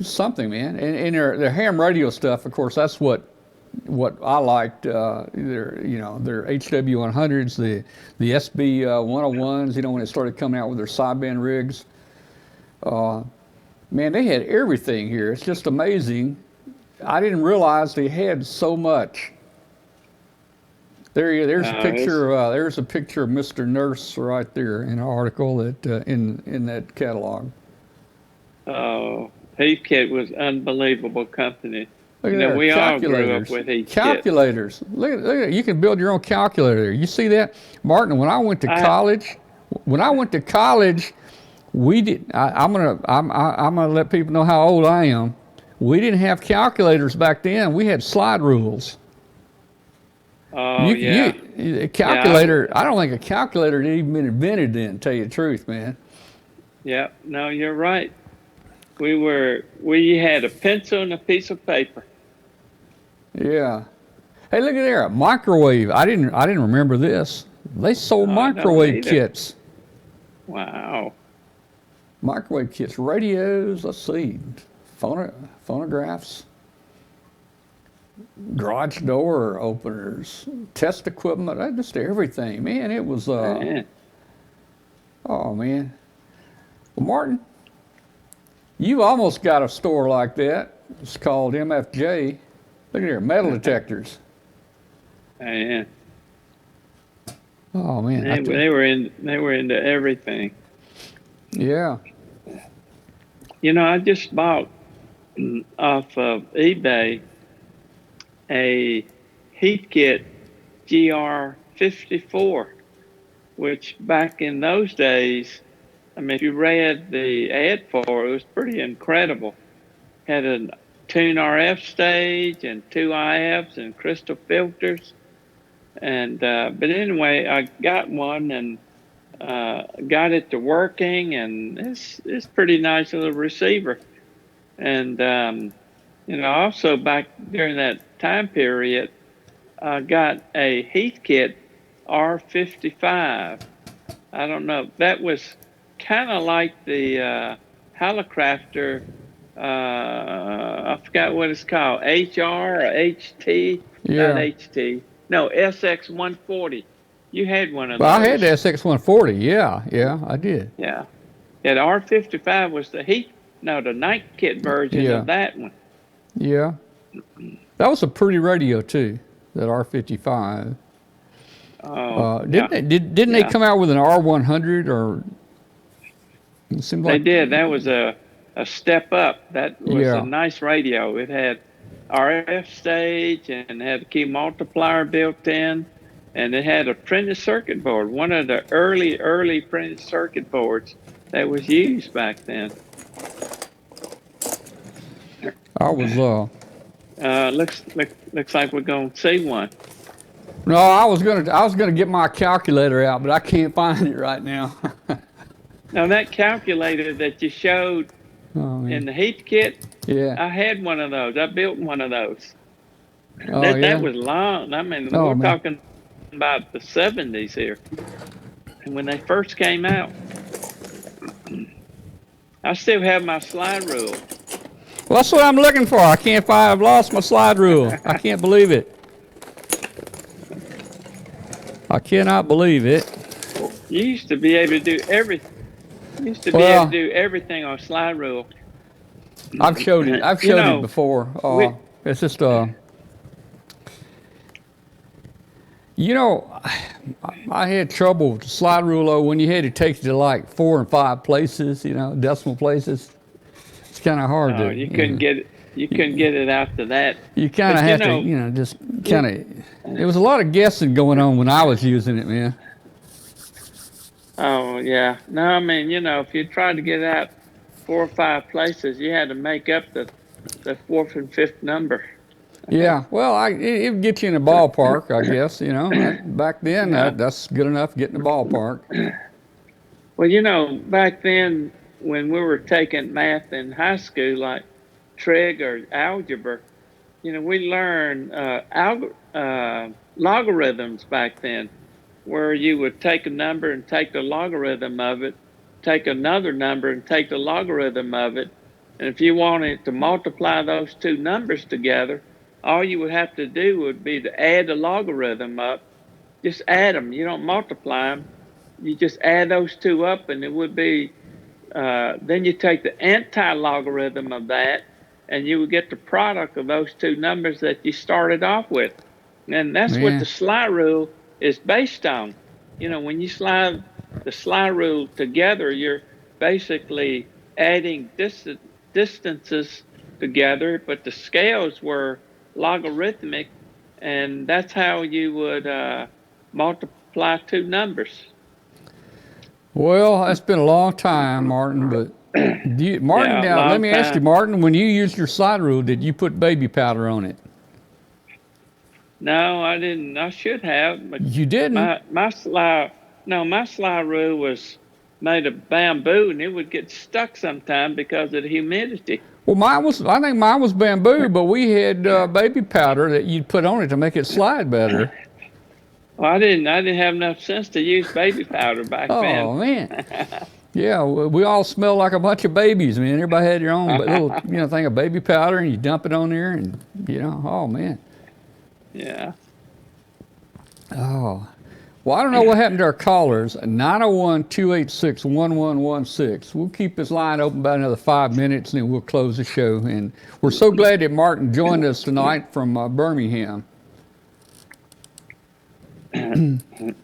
S1: something, man. And their ham radio stuff, of course, that's what I liked. Their HW100s, the SB 101s. When they started coming out with their sideband rigs. Man, they had everything here. It's just amazing. I didn't realize they had so much. There's a picture. There's a picture of Mr. Nurse right there in an article that in that catalog.
S5: Oh, Heathkit was unbelievable company.
S1: Look at that.
S5: We all grew up with Heathkit.
S1: Calculators. Look at that. You can build your own calculator. You see that, Martin? When I went to college, we did. I'm gonna let people know how old I am. We didn't have calculators back then. We had slide rules.
S5: Oh,
S1: A calculator. Yeah. I don't think a calculator had even been invented then. To tell you the truth, man.
S5: Yeah. No, you're right. We had a pencil and a piece of paper.
S1: Yeah. Hey, look at there, a microwave. I didn't remember this. They sold microwave kits.
S5: Wow.
S1: Microwave kits, radios. Let's see, phonographs, garage door openers, test equipment. Just everything, man. It was. Oh man. Well, Martin, you almost got a store like that. It's called MFJ. Look at here, metal detectors.
S5: Yeah.
S1: Oh man,
S5: they were into everything.
S1: Yeah.
S5: I just bought off of eBay a Heathkit GR54, which back in those days, if you read the ad for it, it was pretty incredible. Had a tune RF stage and 2 IFs and crystal filters. And but anyway, I got one and got it to working, and it's pretty nice little receiver. And also back during that time period, I got a Heathkit R55. I don't know. That was kind of like the Hallicrafter. I forgot what it's called, HR or HT?
S1: Yeah.
S5: Not HT. No, SX140. You had one of those.
S1: Well, I had the SX140. Yeah, I did.
S5: Yeah. That R55 was the night kit version of that one.
S1: Yeah. That was a pretty radio too, that R55. Didn't they come out with an R100 or? It seemed like
S5: they did. That was a step up. That was a nice radio. It had RF stage and had a key multiplier built in, and it had a printed circuit board. One of the early printed circuit boards that was used back then.
S1: I was
S5: looks like we're gonna see one.
S1: No, I was gonna get my calculator out, but I can't find it right now.
S5: Now that calculator that you showed in the Heathkit, I had one of those. I built one of those. That was long. We're talking about the 70s here. And when they first came out, I still have my slide rule.
S1: Well, that's what I'm looking for. I can't find. I've lost my slide rule. I can't believe it. I cannot believe it.
S5: You used to be able to do everything. Be able to do everything on slide rule.
S1: I've showed it. I've showed it before. It's just I had trouble with the slide rule though, when you had to take it to like 4 and 5 places, decimal places. It's kind of hard
S5: Oh,
S1: to.
S5: you couldn't get it. You couldn't get it after that.
S1: You kind of
S5: But,
S1: have to, just kind of. There was a lot of guessing going on when I was using it, man.
S5: Oh yeah. No, I mean, if you tried to get it out 4 or 5 places, you had to make up the 4th and 5th number.
S1: Yeah, well, it would get you in the ballpark, I guess. Back then,
S5: Yeah.
S1: that's good enough to get in the ballpark.
S5: Well, back then when we were taking math in high school, like trig or algebra, we learned logarithms back then, where you would take a number and take the logarithm of it, take another number and take the logarithm of it. And if you wanted to multiply those two numbers together, all you would have to do would be to add the logarithm up. Just add them. You don't multiply them. You just add those two up, and it would be, then you take the anti-logarithm of that, and you would get the product of those two numbers that you started off with. And that's what the slide rule is based on. When you slide the slide rule together, you're basically adding distances together, but the scales were logarithmic, and that's how you would multiply two numbers.
S1: Well, that's been a long time, Martin, but let me ask you, Martin, when you used your slide rule, did you put baby powder on it?
S5: No, I didn't. I should have. But
S1: you didn't?
S5: My slide rule was made of bamboo, and it would get stuck sometime because of the humidity.
S1: Well, I think mine was bamboo, but we had baby powder that you'd put on it to make it slide better.
S5: Well, I didn't have enough sense to use baby powder back then.
S1: Oh, man. Yeah, we all smelled like a bunch of babies, man. Everybody had their own little, thing of baby powder, and you dump it on there, and, oh, man.
S5: Yeah.
S1: Oh. Well, I don't know what happened to our callers. 901-286-1116. We'll keep this line open about another 5 minutes, and then we'll close the show. And we're so glad that Martin joined us tonight from Birmingham.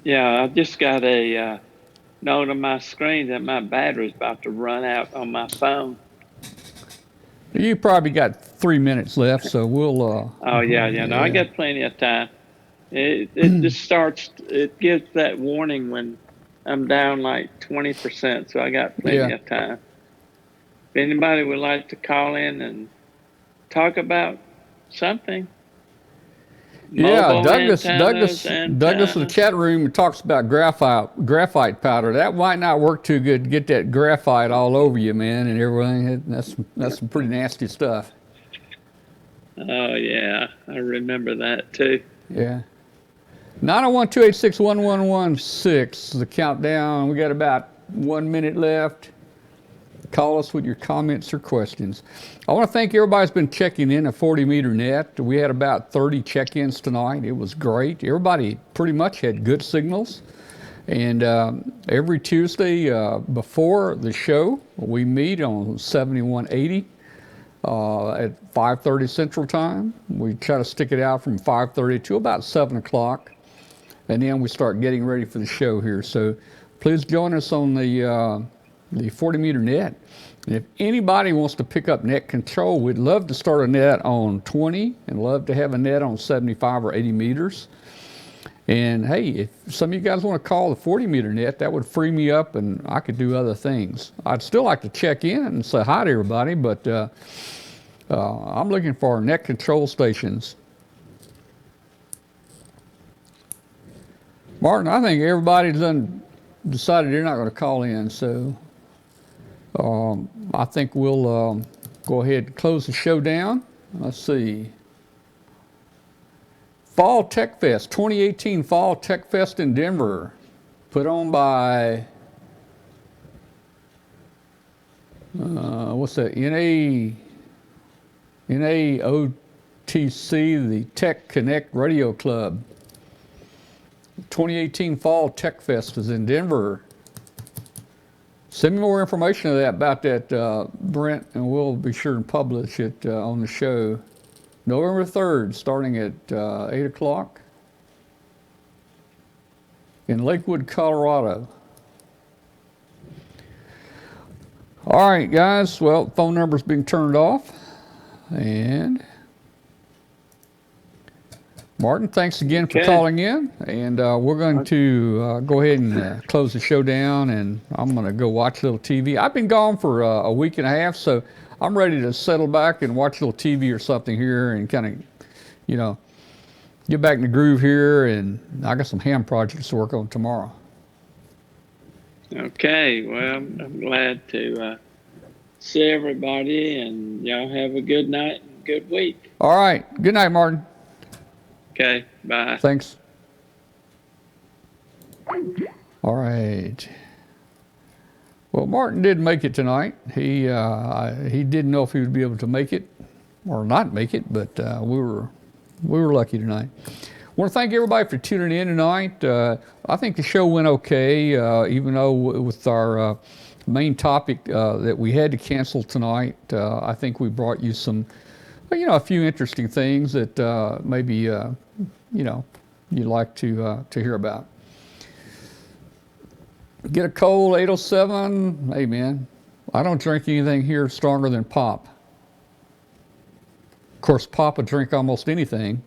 S5: Yeah, I just got a note on my screen that my battery's about to run out on my phone.
S1: You probably got 3 minutes left, so we'll...
S5: Oh, yeah. No, I got plenty of time. It just starts, it gives that warning when I'm down like 20%, so I got plenty of time. If anybody would like to call in and talk about something.
S1: Yeah, Douglas in the chat room talks about graphite powder. That might not work too good to get that graphite all over you, man, and everything. That's some pretty nasty stuff.
S5: Oh, yeah, I remember that too.
S1: Yeah. 901-286-1116, the countdown. We got about 1 minute left. Call us with your comments or questions. I want to thank everybody who's been checking in at 40 meter net. We had about 30 check-ins tonight. It was great. Everybody pretty much had good signals. And every Tuesday before the show, we meet on 7180 at 5:30 Central Time. We try to stick it out from 5:30 to about 7 o'clock. And then we start getting ready for the show here. So please join us on the 40 meter net. And if anybody wants to pick up net control, we'd love to start a net on 20 and love to have a net on 75 or 80 meters. And hey, if some of you guys want to call the 40 meter net, that would free me up and I could do other things. I'd still like to check in and say hi to everybody, but I'm looking for net control stations. Martin, I think everybody's decided they're not going to call in, so I think we'll go ahead and close the show down. Let's see. Fall Tech Fest, 2018 Fall Tech Fest in Denver, put on by, what's that, NAOTC, the Tech Connect Radio Club. 2018 Fall Tech Fest is in Denver. Send me more information about that, Brent, and we'll be sure to publish it on the show. November 3rd, starting at 8 o'clock. in Lakewood, Colorado. All right, guys. Well, phone number's being turned off. And Martin, thanks again for calling in. And we're going to go ahead and close the show down, and I'm going to go watch a little TV. I've been gone for a week and a half, so I'm ready to settle back and watch a little TV or something here and kind of, get back in the groove here. And I got some ham projects to work on tomorrow.
S5: Okay, well, I'm glad to see everybody, and y'all have a good night and good week.
S1: All right. Good night, Martin.
S5: Okay, bye.
S1: Thanks. All right. Well, Martin did make it tonight. He didn't know if he would be able to make it or not make it, but we were lucky tonight. I want to thank everybody for tuning in tonight. I think the show went okay, even though with our main topic that we had to cancel tonight. I think we brought you some, a few interesting things that maybe you'd like to hear about. Get a cold 807. Hey man, I don't drink anything here stronger than pop. Of course, pop would drink almost anything.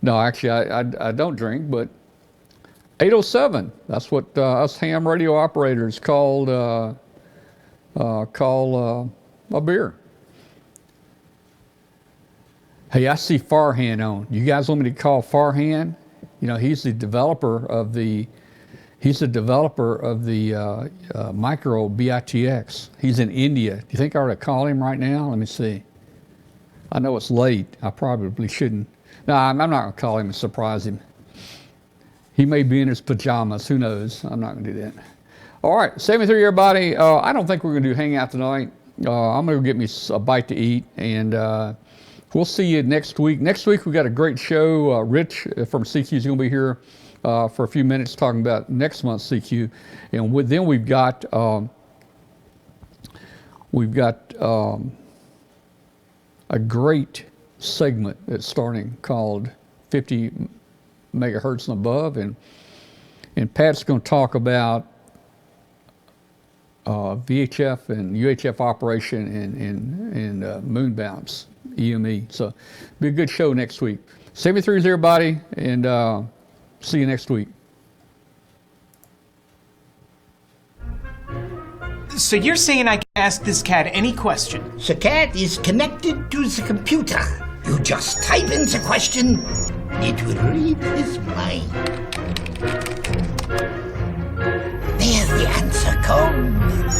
S1: No, actually, I don't drink, but 807. That's what us ham radio operators call a beer. Hey, I see Farhan on. You guys want me to call Farhan? He's the developer of the micro BITX. He's in India. Do you think I ought to call him right now? Let me see. I know it's late. I probably shouldn't. No, I'm not going to call him and surprise him. He may be in his pajamas. Who knows? I'm not going to do that. All right, 73, everybody. I don't think we're going to do Hangout tonight. I'm going to get me a bite to eat, and we'll see you next week. Next week, we got a great show. Rich from CQ is going to be here for a few minutes talking about next month's CQ. And then we've got a great segment that's starting called 50 megahertz and above, and Pat's going to talk about VHF and UHF operation and moon bounce, EME. So be a good show next week. 73 is everybody, and see you next week.
S7: So you're saying I can ask this cat any question?
S8: The cat is connected to the computer. You just type in the question, it will read his mind. There the answer comes.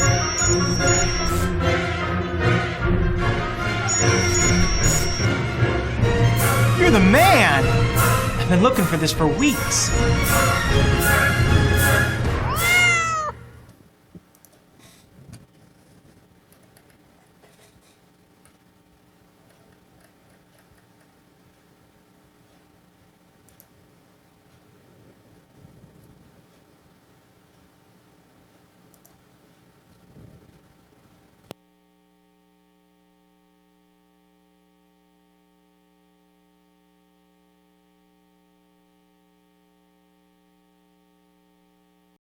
S7: You're the man! I've been looking for this for weeks.